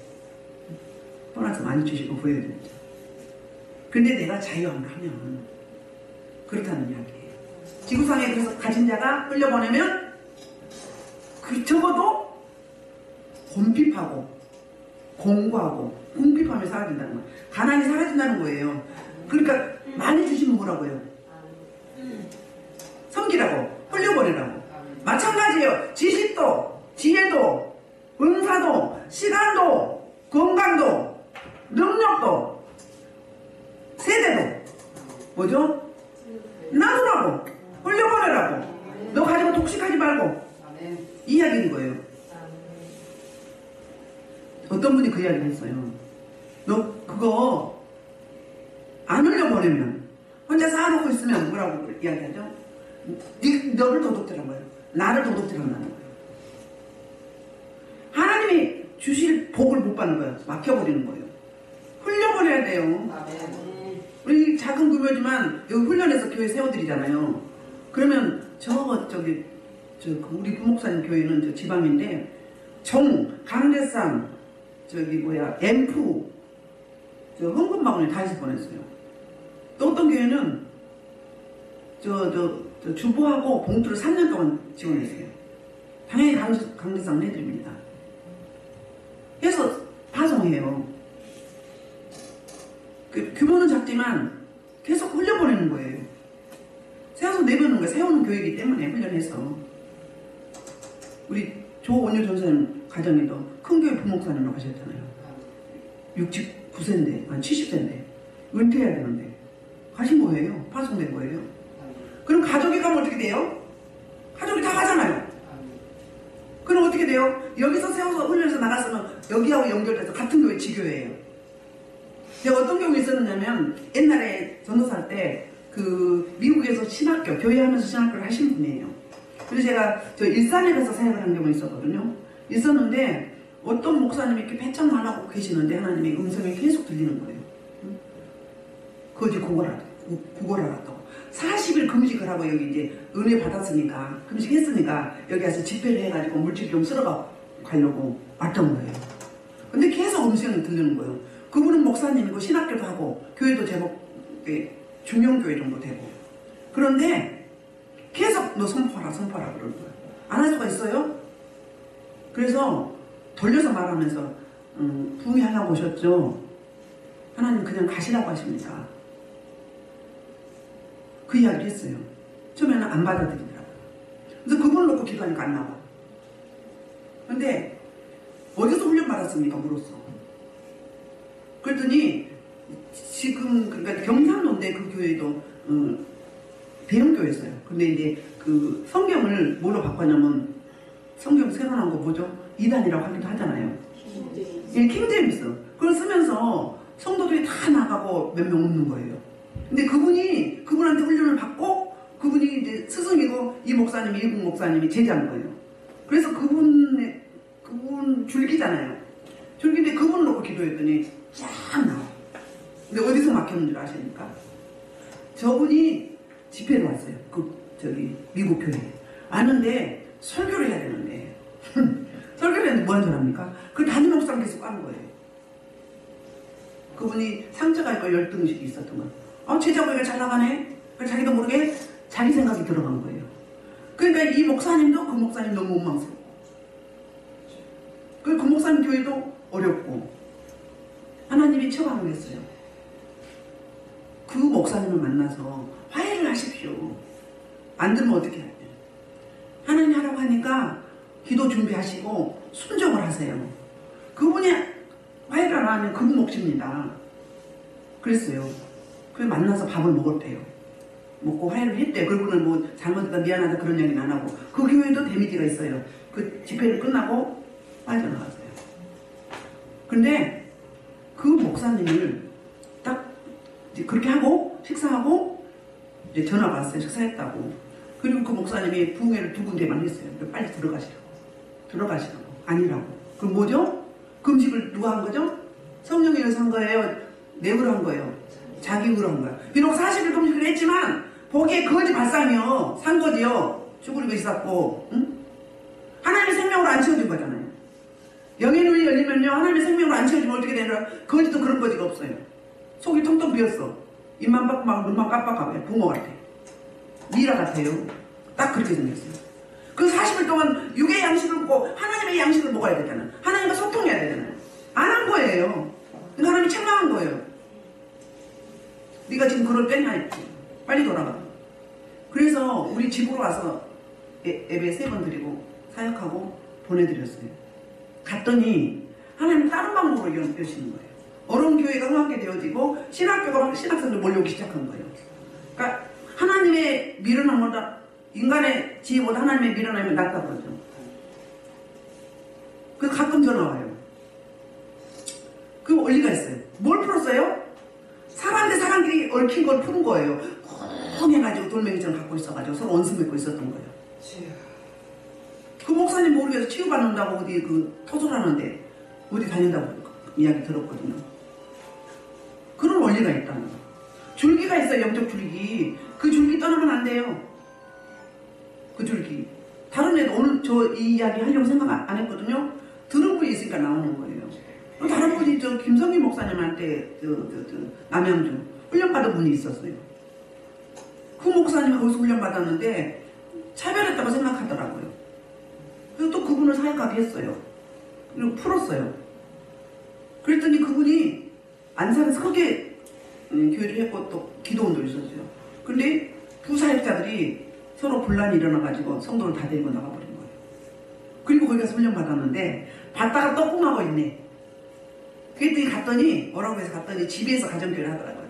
보너스 많이 주시고 부유해졌죠. 근데 내가 자유 안 하면 그렇다는 이야기예요. 지구상에 그래서 가진 자가 흘려보내면 그 적어도 곰핍하고 공고하고 궁핍함이 사라진다는 거예요. 가난이 사라진다는 거예요. 그러니까 많이 주시면 뭐라고요? 섬기라고 흘려보내라고. 마찬가지예요. 지식도 지혜도 은사도 시간도 건강도 능력도 세대도 뭐죠? 나누라고 흘려보내라고. 너 가지고 독식하지 말고 이 이야기인 거예요. 어떤 분이 그 이야기를 했어요. 너 그거 안 흘려보내면 혼자 쌓아놓고 있으면 뭐라고 이야기하죠? 너를 도둑질한 거예요. 나를 도둑질한다는 거예요. 하나님이 주실 복을 못 받는 거예요. 막혀버리는 거예요. 흘려보내야 돼요. 우리 작은 규모지만 여기 훈련해서 교회 세워드리잖아요. 그러면 우리 부목사님 교회는 저 지방인데 강대상 앰프 헌금마구니 다 해서 보냈어요. 또 어떤 교회는 주부하고 봉투를 3년 동안 지원했어요. 당연히 강제상을 해드립니다. 해서 파송해요. 규모는 작지만 계속 흘려보내는 거예요. 세워서 내보는 거예요. 세우는 교육이기 때문에 훈련해서. 우리 조원효 전사님 가정에도 큰 교회 부목사님으로 가셨잖아요. 69세인데, 아니 70세인데 은퇴해야 되는데 가신 거예요. 파송된 거예요. 그럼 가족이 가면 어떻게 돼요? 가족이 다 가잖아요. 그럼 어떻게 돼요? 여기서 세워서 훈련해서 나갔으면 여기하고 연결돼서 같은 교회 지교회예요. 제가 어떤 경우 있었냐면 옛날에 전도사 때 그 미국에서 신학교, 교회 하면서 신학교를 하신 분이에요. 그래서 제가 저 일산에 가서 사역을 한 경우 있었거든요. 있었는데 어떤 목사님이 이렇게 배짱만 하고 계시는데 하나님의 음성이 계속 들리는 거예요. 거지 구걸하라고. 40일 금식을 하고 여기 이제 은혜 받았으니까 금식했으니까 여기 와서 집회를 해가지고 물질 좀 쓸어가 가려고 왔던 거예요. 근데 계속 음성이 들리는 거예요. 그분은 목사님이고 신학교도 하고 교회도 제법 중형교회 정도 되고 그런데 계속 너 선포하라 그러는 거예요. 안 할 수가 있어요? 그래서 돌려서 말하면서 부흥하려고 오셨죠? 하나님 그냥 가시라고 하십니다. 그 이야기를 했어요. 처음에는 안 받아들이더라고요. 그래서 그분을 놓고 기도하니까 안 나와. 근데 어디서 훈련받았습니까? 물었어. 그랬더니 지금 그러니까 경상도인데 그 교회도 대형 교회였어요. 근데 이제 그 성경을 뭐로 바꿨냐면 성경 새로 나온 거 뭐죠? 이단이라고 하기도 하잖아요. 예, 킹제임스. 그걸 쓰면서 성도들이 다 나가고 몇 명 없는 거예요. 근데 그분한테 훈련을 받고 그분이 이제 스승이고 이 목사님이 일국 목사님이 제자인 거예요. 그래서 그분 줄기잖아요. 줄기인데 그분을 놓고 기도했더니 쫙 나와. 근데 어디서 막혔는 줄 아십니까? 저분이 집회를 왔어요. 미국 교회에. 왔는데 설교를 해야 되는데 설교를 했는데 뭐 한 줄 압니까? 그 담임 목사님 계속 까는 거예요. 그분이 상처가 있고 열등의식이 있었던 거예요. 제자고기가 잘 나가네? 그래서 자기도 모르게 자기 생각이 들어간 거예요. 그러니까 이 목사님도 그 목사님 너무 원망스럽고 그 목사님 교회도 어렵고 하나님이 처방을 했어요. 그 목사님을 만나서 화해를 하십시오. 안 들으면 어떻게 해야 돼요? 하나님 하라고 하니까 기도 준비하시고 순종을 하세요. 그분이 화해를 안 하면 그분 몫입니다. 그랬어요. 그래서 만나서 밥을 먹었대요. 먹고 화해를 했대요. 그분은 뭐 잘못했다 미안하다 그런 얘기는 안 하고 그 교회도 데미지가 있어요. 그 집회를 끝나고 빠져나갔어요. 근데 그 목사님을 딱 그렇게 하고 식사하고 이제 전화가 왔어요. 식사했다고. 그리고 그 목사님이 부흥회를 2군데만 했어요. 빨리 들어가시라고. 아니라고. 그럼 뭐죠? 금식을 누가 한 거죠? 성령이 의해서 한 거예요? 내 의로 한 거예요? 자기 의로 한 거예요. 비록 40일 금식을 했지만 보기에 거지 발상이요. 산 거지요. 죽으리고 있었고 응? 하나님의 생명으로 안 채워진 거잖아요. 영의 눈이 열리면요. 하나님의 생명으로 안 채워지면 어떻게 되냐? 거지도 그런 거지가 없어요. 속이 텅텅 비었어. 입만 빡 눈만 깜빡하고 붕어 같아. 미라 같아요. 딱 그렇게 생겼어요. 그 40일 동안 육의 양식을 먹고 하나님의 양식을 먹어야 되잖아요. 하나님과 소통해야 되잖아요. 안 한 거예요. 그러니까 하나님이 책망한 거예요. 네가 지금 그럴 때냐 했지. 빨리 돌아가. 그래서 우리 집으로 와서 예배 3번 드리고 사역하고 보내드렸어요. 갔더니 하나님 다른 방법으로 여시는 거예요. 어려운 교회가 흥하게 되어지고 신학교가 신학생들 몰려오기 시작한 거예요. 그러니까 하나님의 미련함보다 인간의 지혜보다 하나님의 미련함이 낫다 그러죠. 그래서 가끔 전화 와요. 그 원리가 있어요. 뭘 풀었어요? 사람 대 사람끼리 얽힌 걸 푸는 거예요. 쿵 해가지고 돌멩이처럼 갖고 있어가지고 서로 원수 맺고 있었던 거예요. 그 목사님 모르겠어. 치유받는다고 어디 터솔하는데 어디 다닌다고 이야기 들었거든요. 그런 원리가 있다는 거예요. 줄기가 있어요. 영적 줄기. 그 줄기 떠나면 안 돼요. 그 줄기. 다른 애도 오늘 저 이 이야기 하려고 생각 안 했거든요. 들은 분이 있으니까 나오는 거예요. 다른 분이 김성희 목사님한테 남양주 훈련받은 분이 있었어요. 그 목사님이 거기서 훈련받았는데 차별했다고 생각하더라고요. 그 사역하게 했어요. 그리고 풀었어요. 그랬더니 그분이 안산에서 크게 교회를 했고 또 기도원도 있었어요. 근데 부사역자들이 서로 분란이 일어나가지고 성도를 다 데리고 나가버린 거예요. 그리고 거기 가서 훈련 받았는데 받다가 또 꿈하고 있네. 그랬더니 갔더니 뭐라고 해서 갔더니 집에서 가정교회를 하더라고요.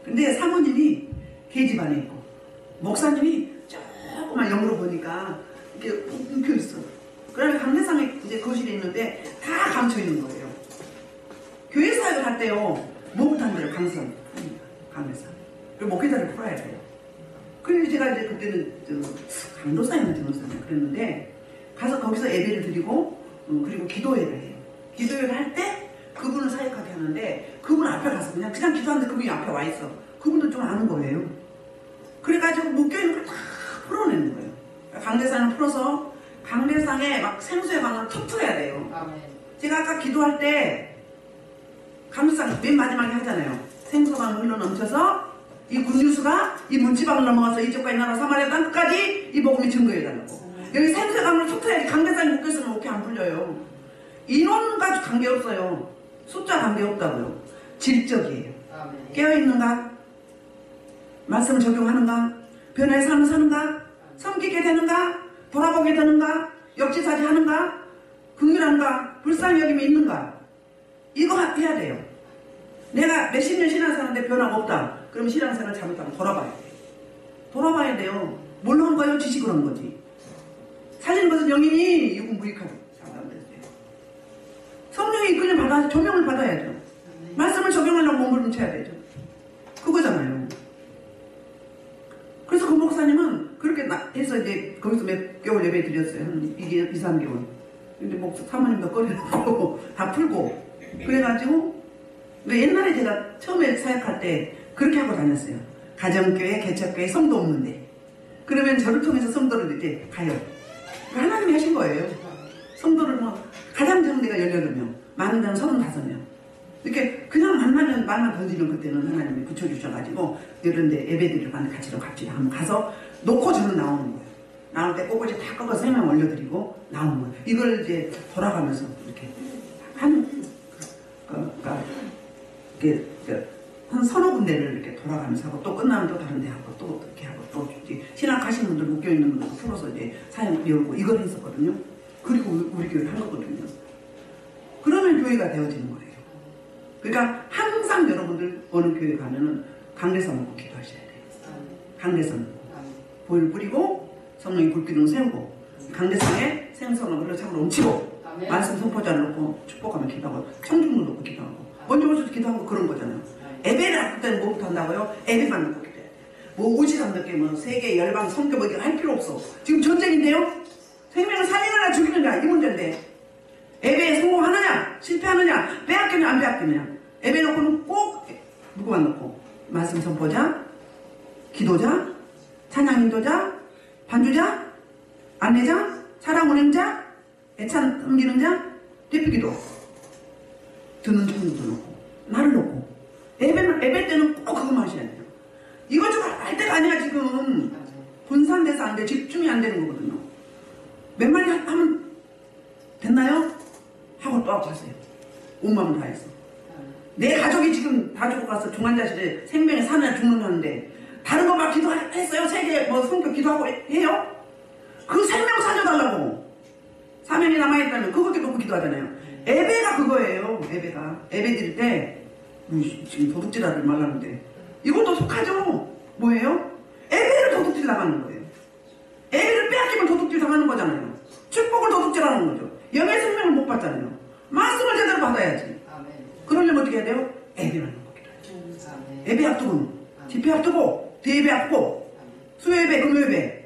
근데 사모님이 계집안에 있고 목사님이 조그만 영으로 보니까 이렇게 움켜 있어. 그다음에 강대상에 이제 거실에 있는데 다 감춰 있는 거예요. 교회 사역을 할 때요, 뭐부터 한대요? 강대상. 그리고 목회자를 풀어야 돼요. 그래서 제가 이제 그때는 강도사였나 전도사였나 그랬는데 가서 거기서 예배를 드리고 그리고 기도회를 해요. 기도회를 할 때 그분을 사역하게 하는데 그분 앞에 가서 그냥 기도하는데 그분이 앞에 와 있어. 그분도 좀 아는 거예요. 그래가지고 묶여있는 걸 다 풀어내는 거예요. 강대상을 풀어서 강대상에 막 생수의 방을 툭 풀어야 돼요. 아멘. 제가 아까 기도할 때 강대상 맨 마지막에 하잖아요. 생수방을 흘러 넘쳐서 이 굿뉴스가 이 문지방을 넘어가서 이쪽과 이 나라 사마리아 땅끝까지 이 복음이 증거해달라고. 여기 생수의 방을 툭 풀어야지. 강대상이 묶여있으면 목회 안 풀려요. 인원과 관계없어요. 숫자 관계없다고요. 질적이에요. 아멘. 깨어있는가? 말씀을 적용하는가? 변화의 삶을 사는가? 섬기게 되는가? 돌아보게 되는가? 역지사지 하는가? 긍휼한가? 불쌍히 여김이 있는가? 이거 해야 돼요. 내가 몇십 년 신앙생활인데 변화가 없다. 그럼 신앙생활 잘못하면 돌아봐야 돼요. 돌아봐야 돼요. 뭘로 한 거예요? 지식으로 한 거지. 살리는 것은 영이니 이건 무익하다. 성령의 이끌림 받아 조명을 받아야죠. 말씀을 적용하려고 몸을 훔쳐야 되죠. 그거잖아요. 그래서 그 목사님은 그렇게 해서 이제 거기서 몇 개월 예배 드렸어요. 한 2, 3개월. 근데 사모님도 꺼내놓고 다 풀고 그래가지고 옛날에 제가 처음에 사역할 때 그렇게 하고 다녔어요. 가정교회, 개척교회, 성도 없는데 그러면 저를 통해서 성도를 이제 가요. 하나님이 하신 거예요. 성도를 가장 적은 데가 18명, 많은 데는 35명. 이렇게 그냥 만나면 말만 던지면 그때는 하나님이 붙여주셔가지고 이런 데 예배드리러 가는 같이 한번 가서 놓고 저는 나오는 거예요. 나올 때 꼬꼬지 다 꺾어서 3명 올려드리고 나오는 거예요. 이걸 이제 돌아가면서 이렇게 한 서너 군데를 이렇게 돌아가면서 하고 또 끝나면 또 다른 데 하고 또 이렇게 하고 또 신학하시는 분들 묶여있는 분들 풀어서 이제 사연 배우고 이걸 했었거든요. 그리고 우리 교회를 한 거거든요. 그러면 교회가 되어지는 거예요. 그러니까 항상 여러분들 어느 교회 가면은 강대상 먹고 기도하셔야 돼요. 강대상 먹고 보혈 뿌리고 성령이 불기둥 세우고 강대상에 생선을 흘러 차고 넘치고 말씀 선포자를 놓고 축복하면 기도하고 청중도 놓고 기도하고 먼저 오셔서 기도하고 그런 거잖아요. 예배를 할 때는 뭐부터 한다고요? 예배만 놓고 기도해야 돼요. 뭐 오지랖 늦게 뭐 세계 열방 성교 뭐 이거 할 필요 없어. 지금 전쟁인데요. 생명을 살리느냐 죽이느냐 이 문제인데 예배에 성공하느냐 실패하느냐 빼앗기느냐 안 빼앗기느냐. 예배 놓고는 꼭 누구만 놓고 말씀 선포자, 기도자, 찬양 인도자, 반주자, 안내자, 사랑 운행자, 애찬 섬기는 자, 대표기도 듣는 청중도 놓고 나를 놓고 예배 때는 꼭 그것만 하셔야 돼요. 이것저것 할 때가 아니야. 지금 분산돼서 안 돼. 집중이 안 되는 거거든요. 몇 마리 하면 됐나요? 하고 또 하고 가세요. 온 마음을 다해서. 내 가족이 지금 다 죽어가서 중환자실에 생명에 사느냐 죽느냐는데 다른 거 막 기도했어요? 세계 뭐 성교 기도하고 해요? 그 생명 살려달라고. 사명이 남아있다면 그것도 놓고 기도하잖아요. 예배가 그거예요. 예배가. 예배 드릴 때 지금 도둑질하지 말라는데 이것도 속하죠. 뭐예요? 예배를 도둑질 나가는 거예요. 예배를 빼앗기면 도둑질 당하는 거잖아요. 축복을 도둑질하는 거죠. 영의 생명을 못 받잖아요. 말씀을 제대로 받아야지. 그러려면 어떻게 해야 돼요? 예배만 놓고 기도해야죠. 예배 앞두고는 집회 앞두고 대예배 앞두고 수요예배 금요예배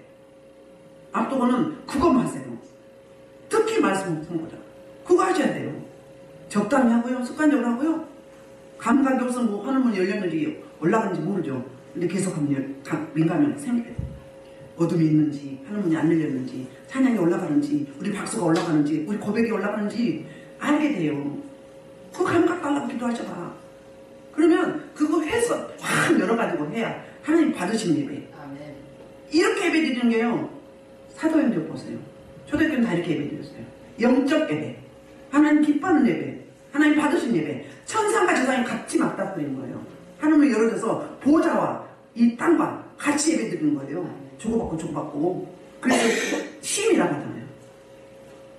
앞두고는 그것만 하세요. 특히 말씀 선포자 그거 하셔야 돼요. 적당히 하고요. 습관적으로 하고요. 감각이 없어 뭐 하늘문 열렸는지 올라가는지 모르죠. 근데 계속하면 민감하면 생겨요. 어둠이 있는지 하늘문이 안 열렸는지 찬양이 올라가는지 우리 박수가 올라가는지 우리 고백이 올라가는지 알게 돼요. 그 감각 달라고 기도하셔봐. 그러면 그거 해서 확 열어가지고 해야 하나님 받으시는 예배. 이렇게 예배 드리는 게요. 사도행전 보세요. 초대교회는 다 이렇게 예배 드렸어요. 영적 예배, 하나님 기뻐하는 예배, 하나님 받으신 예배, 천상과 지상이 같이 맞닥뜨리는 거예요. 하나님을 열어줘서 보좌와 이 땅과 같이 예배 드리는 거예요. 주고받고 주고받고. 그래서 힘이라고 하잖아요.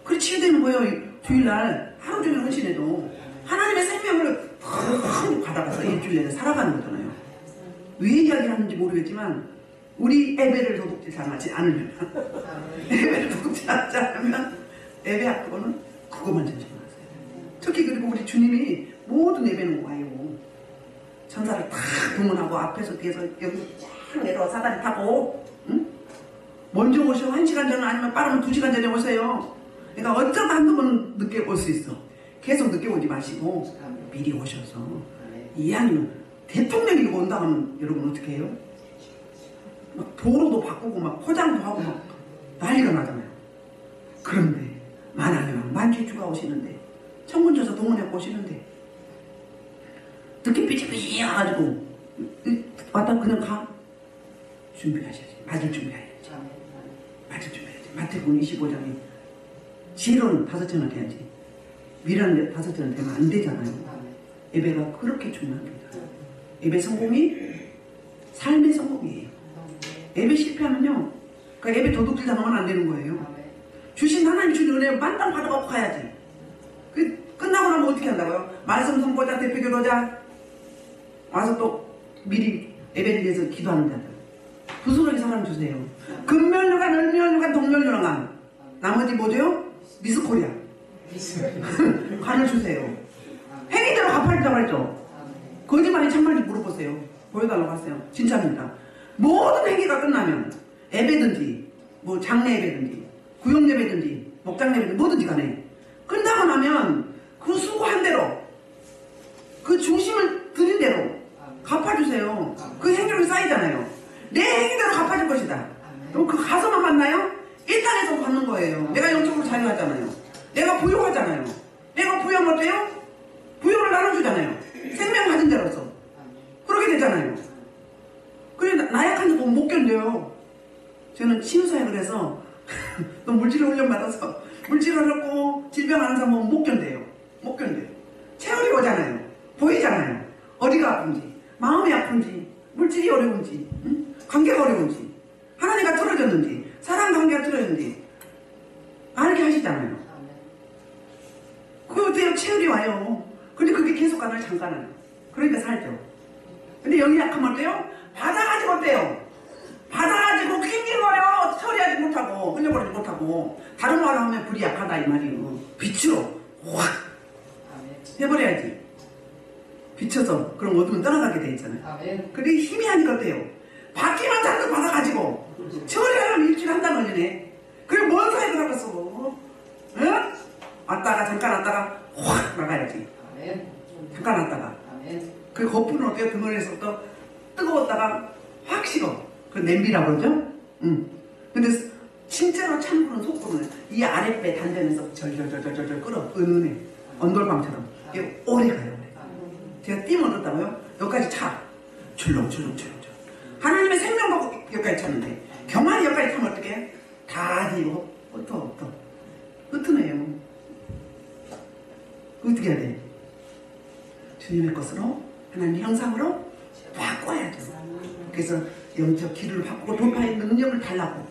그래 치유되는 거예요. 주일날 하루 종일 헌신해도 하나님의 생명을 받아가서 일주일 내내 살아가는 거잖아요. 왜 이야기하는지 모르겠지만 우리 예배를 도둑질 당하지 않으면 예배를 도둑질 하지 않으면 예배 앞으로는 그것만 전심하세요. 특히 그리고 우리 주님이 모든 예배는 와요. 천사를 다 동원하고 앞에서 뒤에서 여기서 쫙 내려와 사다리 타고 응? 먼저 오셔 1시간 전에 아니면 빠르면 2시간 전에 오세요. 그러니까 어쩌다 한두 번 늦게 올 수 있어. 계속 늦게 오지 마시고 미리 오셔서 이왕이면 대통령이 온다 하면 여러분 어떻게 해요? 막 도로도 바꾸고 막 포장도 하고 막 난리가 나잖아요. 그런데 만왕이랑 만주주가 오시는데 천군천사 동원해 오시는데 늦게 삐지삐지 와가지고 왔다 그냥 가? 준비하셔야지. 맞을 준비해야지. 맞을 준비해야지. 마태복음 25장에 지혜로는 5전을 해야지. 미련은 5전을 되면 안 되잖아요. 예배가 그렇게 중요합니다. 예배 성공이 삶의 성공이에요. 예배 실패하면요, 그러니까 예배 도둑질 당하면 안 되는 거예요. 주신 하나님 주신 은혜 만땅 받아갖고 가야지. 끝나고 나면 어떻게 한다고요? 말씀 선포자, 대표 교도자 와서 또 미리 예배를 위해서 기도하는 자들. 부스러기 사람 주세요. 금면류관, 은면류관, 동면류관. 나머지 뭐죠? 미스코리아. 관을 주세요. 행위대로 갚아준다고 했죠. 거짓말이 참말인지 물어보세요. 보여달라고 하세요. 진짜입니다. 모든 행위가 끝나면 예배든지 뭐 장례 예배든지 구역 예배든지 목장 예배든지 뭐든지 간에 끝나고 나면 그 수고한 대로 그 중심을 들인 대로 갚아주세요. 그 행위력이 쌓이잖아요. 내 행위대로 갚아줄 것이다. 그럼 그 가서만 만나요? 이 땅에서 받는 거예요. 내가 영적으로 자유하잖아요. 내가 부유하잖아요. 내가 부유하면 어때요? 부유를 나눠주잖아요. 생명 가진 자로서 그러게 되잖아요. 그래 나약한 거 못 견뎌요. 저는 치유사역을 해서 또 물질 훈련 받아서 물질 어렵고 질병 하는 사람은 못 견뎌요. 못 견뎌요. 체열이 오잖아요. 보이잖아요. 어디가 아픈지, 마음이 아픈지, 물질이 어려운지, 응? 관계가 어려운지, 하나님과 틀어졌는지, 사랑 관계가 틀어졌는지 알게 하시잖아요. 그게 어때요? 체열이 와요. 근데 그게 계속 가나요? 잠깐 와요. 그러니까 살죠. 근데 영이 약하면 어때요? 받아가지고 어때요? 받아가지고 낑낑거려. 처리하지 못하고 흘려버리지 못하고 다른 말로 하면 불이 약하다 이 말이에요. 빛으로 확 해버려야지. 비춰서 그럼 어둠은 떠나가게 돼 있잖아요. 근데 힘이 하니까 어때요? 받기만 잔뜩 받아가지고 처리하려면 일주일 한 달 걸리네. 그래 뭔 사역을 하겠어. 응? 왔다가 잠깐 왔다가 확 나가야지. 잠깐 왔다가 그 거품은 어때요? 등원에서 또 뜨거웠다가 확 식어. 그 냄비라고 그러죠? 응. 근데 진짜로 참고는 속도는 이 아랫배 단전에서 절절절절절 끓어. 은은해. 언돌방처럼. 이게 오래 가요. 제가 띠 얻었다고요? 여기까지 차. 출렁출렁출렁. 하나님의 생명 받고 여기까지 찼는데 경환이 여기까지 타면 어떡해? 다 뒤로 흩어. 흩어내요. 어떻게 해야 돼? 주님의 것으로 하나님의 형상으로 바꿔야죠. 그래서 영적 기류를 바꾸고 돌파의 능력을 달라고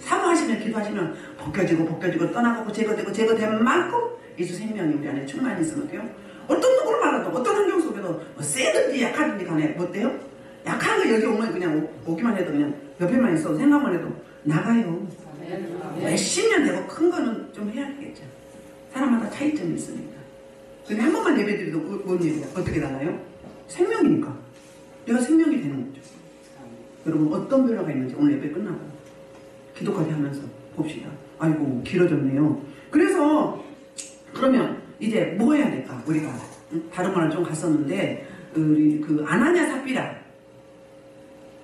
사모하시면 기도하시면 벗겨지고 떠나가고 제거된 만큼 예수 생명이 우리 안에 충만히 있으면 돼요. 어떤 누구를 만나도 어떤 환경 속에도 뭐 세든지 약하든지 간에 뭐 어때요? 약한 거 여기 오면 그냥 오기만 해도 그냥 옆에만 있어도 생각만 해도 나가요. 몇십 년 되고 큰 거는 좀 해야겠죠. 사람마다 차이점이 있으니까. 근데 한 번만 예배드려도 뭔 얘기야? 어떻게 달라요? 생명이니까. 내가 생명이 되는 거죠. 여러분 어떤 변화가 있는지 오늘 예배 끝나고 기도까지 하면서 봅시다. 아이고 길어졌네요. 그래서 그러면 이제 뭐 해야 될까? 우리가 다른 말을 좀 갔었는데 우리 그 아나냐 삽비라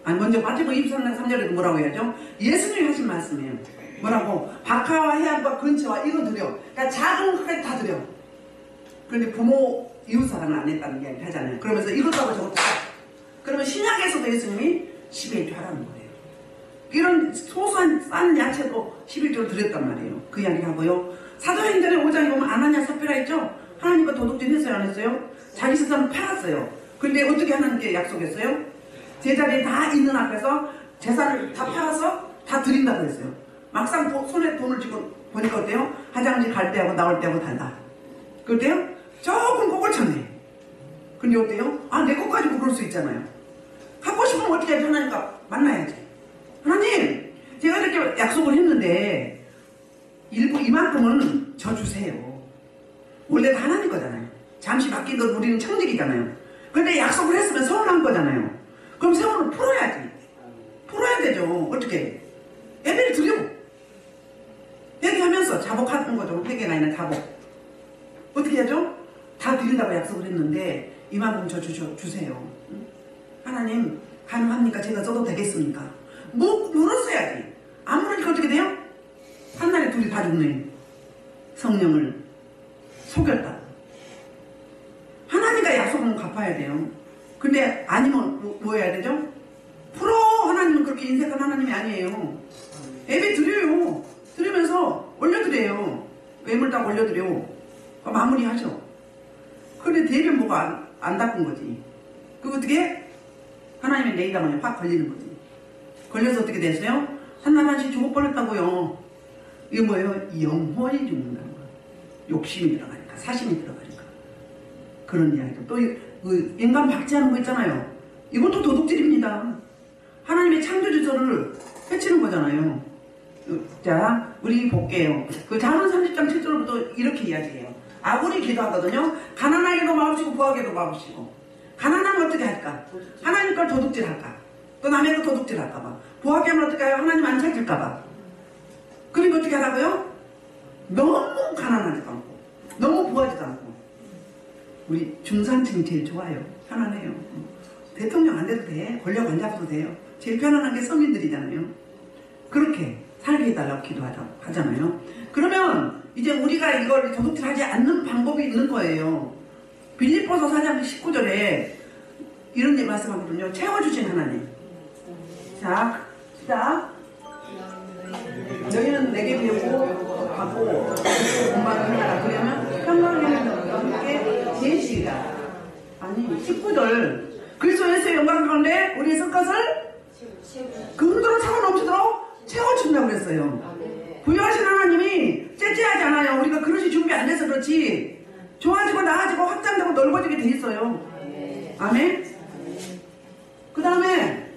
먼저 마태복음 23장 3절에도 뭐라고 해야죠? 예수님이 하신 말씀이에요. 뭐라고? 박하와 해안과 근처와 이거 드려. 그러니까 작은 것까지 다 드려. 그런데 부모 이웃사랑을 안 했다는 이야기를 하잖아요. 그러면서 이것도 하고 저것도 하고. 그러면 신약에서도 예수님이 10의 1조 하라는 거예요. 이런 소소한 싼 야채도 11조를 드렸단 말이에요. 그 이야기를 하고요. 사도행전의 5장에 보면 아나니아 삽비라 했죠. 하나님과 도둑질 했어요, 안 했어요? 자기 스스로 팔았어요. 근데 어떻게 하나님께 약속했어요? 제자리에 다 있는 앞에서 재산을 다 팔아서 다 드린다고 했어요. 막상 손에 돈을 쥐고 보니까 어때요? 화장실 갈 때하고 나올 때하고 달라. 그때요? 조금 kok을 쳤네. 근데 어때요? 아, 내 것 가지고 그럴 수 있잖아요. 갖고 싶으면 어떻게 해야지? 하나님과 만나야지. 하나님, 제가 이렇게 약속을 했는데 일부 이만큼은 저 주세요. 원래 다 하나님 거잖아요. 잠시 맡긴 건 우리는 청직이잖아요. 근데 약속을 했으면 서운한 거잖아요. 그럼 세월을 풀어야지. 풀어야 되죠. 어떻게? 예배를 드려. 회개하면서 자복하는 거죠. 회개가 아니라 자복. 어떻게 하죠? 다 드린다고 약속을 했는데 이만큼 저 주세요. 하나님 가능합니까? 제가 써도 되겠습니까? 물었어야지. 안 물으니까 어떻게 돼요? 한날에 둘이 다 죽네. 성령을 속였다. 하나님과 약속은 갚아야 돼요. 근데 아니면 뭐 해야 되죠? 풀어. 하나님은 그렇게 인색한 하나님이 아니에요. 예배 드려요. 드리면서 올려드려요. 외물 딱 올려드려. 마무리하죠. 그런데 되면 뭐가 안 닦은 거지. 그거 어떻게? 하나님의 레이더만에 확 걸리는 거지. 걸려서 어떻게 됐어요? 한나라씩 죽어 버렸다고요. 이거 뭐예요? 영원히 죽는다는 거예요. 욕심이 들어가니까, 사심이 들어가니까. 그런 이야기도. 또 그 인간 박제하는 거 있잖아요. 이것도 도둑질입니다. 하나님의 창조주소를 해치는 거잖아요. 자, 우리 볼게요. 그 잠언 30장 7절부터 이렇게 이야기해요. 아군이 기도하거든요. 가난하게도 마옵시고 부하게도 마옵시고. 가난하면 어떻게 할까? 하나님 걸 도둑질 할까? 또 남의 걸 도둑질 할까봐. 부하게 하면 어떻게 해요? 하나님 안 찾을까봐. 그리고 어떻게 하라고요? 너무 가난하지도 않고 너무 부하지도 않고. 우리 중산층이 제일 좋아요. 편안해요. 대통령 안 돼도 돼. 권력 안 잡아도 돼요. 제일 편안한 게 서민들이잖아요. 그렇게 살게 해달라고 기도하잖아요. 그러면 이제 우리가 이걸 도둑질하지 않는 방법이 있는 거예요. 빌립보서 4장 19절에 이런 말씀하거든요. 채워주신 하나님. 자, 시작. 너희는 내게 배우고 하고 공부하는 하라. 그러면 평강의 하나님과 함께 계시리라. 아니 19절. 그리스도 예수의 영광 가운데 우리의 성 것을 그 흔들어 차고 넘치도록 채워준다고 그랬어요. 부여하신 하나님이 째째하지 않아요. 우리가 그릇이 준비 안 돼서 그렇지. 좋아지고 나아지고 확장되고 넓어지게 돼 있어요. 아멘. 그 다음에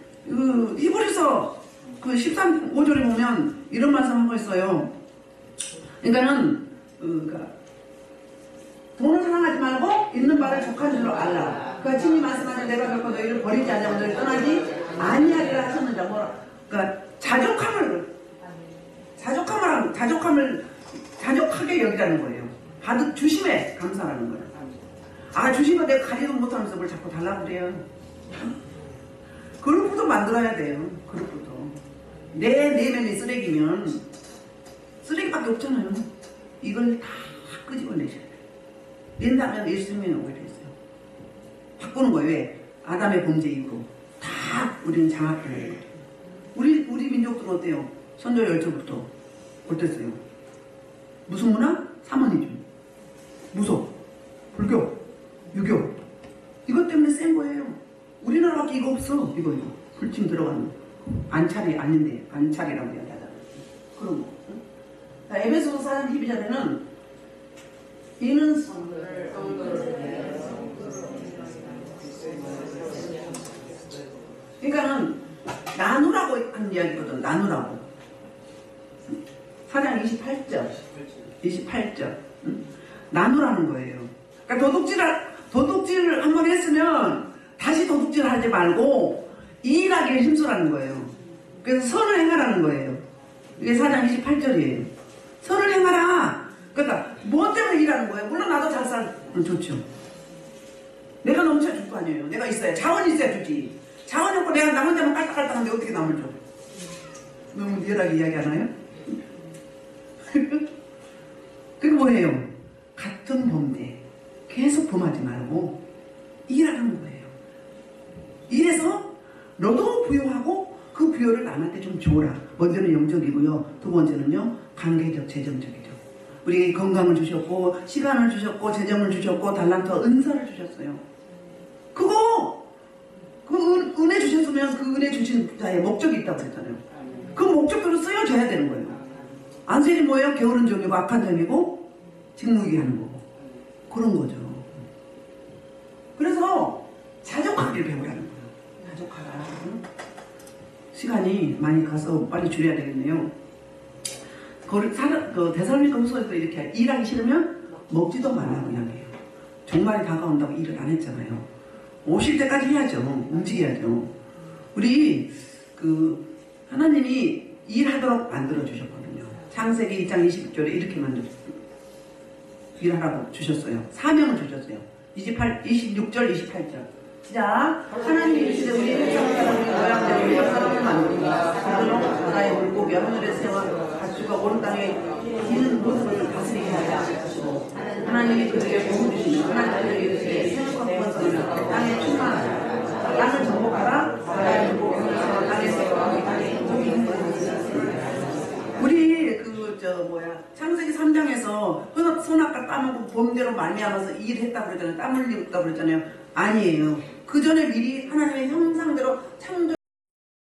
히브리서 그 13, 5절에 보면 이런 말씀하고 있어요. 그러니까는 돈을 사랑하지 말고 있는 바를 족한 줄로 알라. 그러니까 친히 말씀하신 내가 결코 너희를 버리지 않냐고 너희를 떠나지 아니하리라 하셨는데 그러니까 자족하게 여기라는 거예요. 주심에 감사라는 거예요. 아, 주신 거 내가 가지도 못하면서 뭘 자꾸 달라고 그래요. 그룹부터 만들어야 돼요. 그룹부터. 내 내면이 쓰레기면 쓰레기밖에 없잖아요. 이걸 다 끄집어내셔야 돼요. 낸다면 예수 생명이 오게 돼 있어요. 바꾸는 거예요. 왜? 아담의 범죄 이후로 다 우리는 장악되는 거예요. 우리 민족들은 어때요? 선조 열조부터 어땠어요? 무슨 문화? 사모니즘, 무속, 불교, 유교. 이것 때문에 센 거예요. 우리나라밖에 이거 없어. 이거 불침 들어가는 거. 안찰이 아닌데 안찰이라고 이야기하잖아요. 그런 거. 자, 에베소서 4장 12절에는 이는 그러니까는 나누라고 하는 이야기거든. 나누라고. 4장 28절. 나누라는 거예요. 그러니까 도둑질을 한번 했으면 다시 도둑질 하지 말고 이일하기를 힘쓰라는 거예요. 그래서 선을 행하라는 거예요. 이게 4장 28절이에요. 선을 행하라. 그러니까 뭐 때문에 일하는 거예요? 물론 나도 잘 살면 좋죠. 내가 넘쳐 줄 거 아니에요. 내가 있어야 자원이 있어야 주지. 자원이 없고 내가 나 혼자만 깔딱깔딱한데 어떻게 남을 줘? 너무 리얼하게 이야기하나요? 그게 뭐예요? 같은 범죄 계속 범하지 말고 일하는 거예요. 이래서 너도 부여하고 그 부여를 남한테 좀 줘. 줘라. 먼저는 영적이고요. 두 번째는요, 관계적, 재정적이죠. 우리에게 건강을 주셨고, 시간을 주셨고, 재정을 주셨고, 달란트와 은사를 주셨어요. 그 은혜 주셨으면 그 은혜 주신 자의 목적이 있다고 그랬잖아요. 그 목적대로 쓰여져야 되는 거예요. 안셀이 뭐예요? 게으른 종이고, 악한 종이고, 직무유기 하는 거고. 그런 거죠. 그래서 자족하기를 배우라는 거예요. 자족하라. 시간이 많이 가서 빨리 줄여야 되겠네요. 데살로니가 후서에서 이렇게 일하기 싫으면 먹지도 말라고 이야기해요. 종말이 다가온다고 일을 안 했잖아요. 오실 때까지 해야죠. 움직여야죠. 우리 하나님이 일하도록 만들어 주셨거든요. 창세기 2장 20절에 이렇게 일하라고 주셨어요. 사명을 주셨어요. 26절 28절 시작. 하나님이 이르시되 우리 형상을 따라 우리 모양대로 우리가 사람을 만들라. 그들로 바다의 물고기 하늘의 새와 가축과 온 땅에 기는 모든 것을 다스리게 하려 하시고 하나님이 그들에게 복을 주시며 하나님이 이르시되 생육과 번성하며 땅에 충만하라. 땅을 정복하라. 바다의 물고기 하늘의 새와 땅의 새와 땅에 모든 것을 우리 창세기 3장에서 선악과 따먹고 범죄로 말미암아서 일했다고 그랬잖아요. 땀 흘리고 그랬잖아요. 아니에요. 그 전에 미리 하나님의 형상대로 창조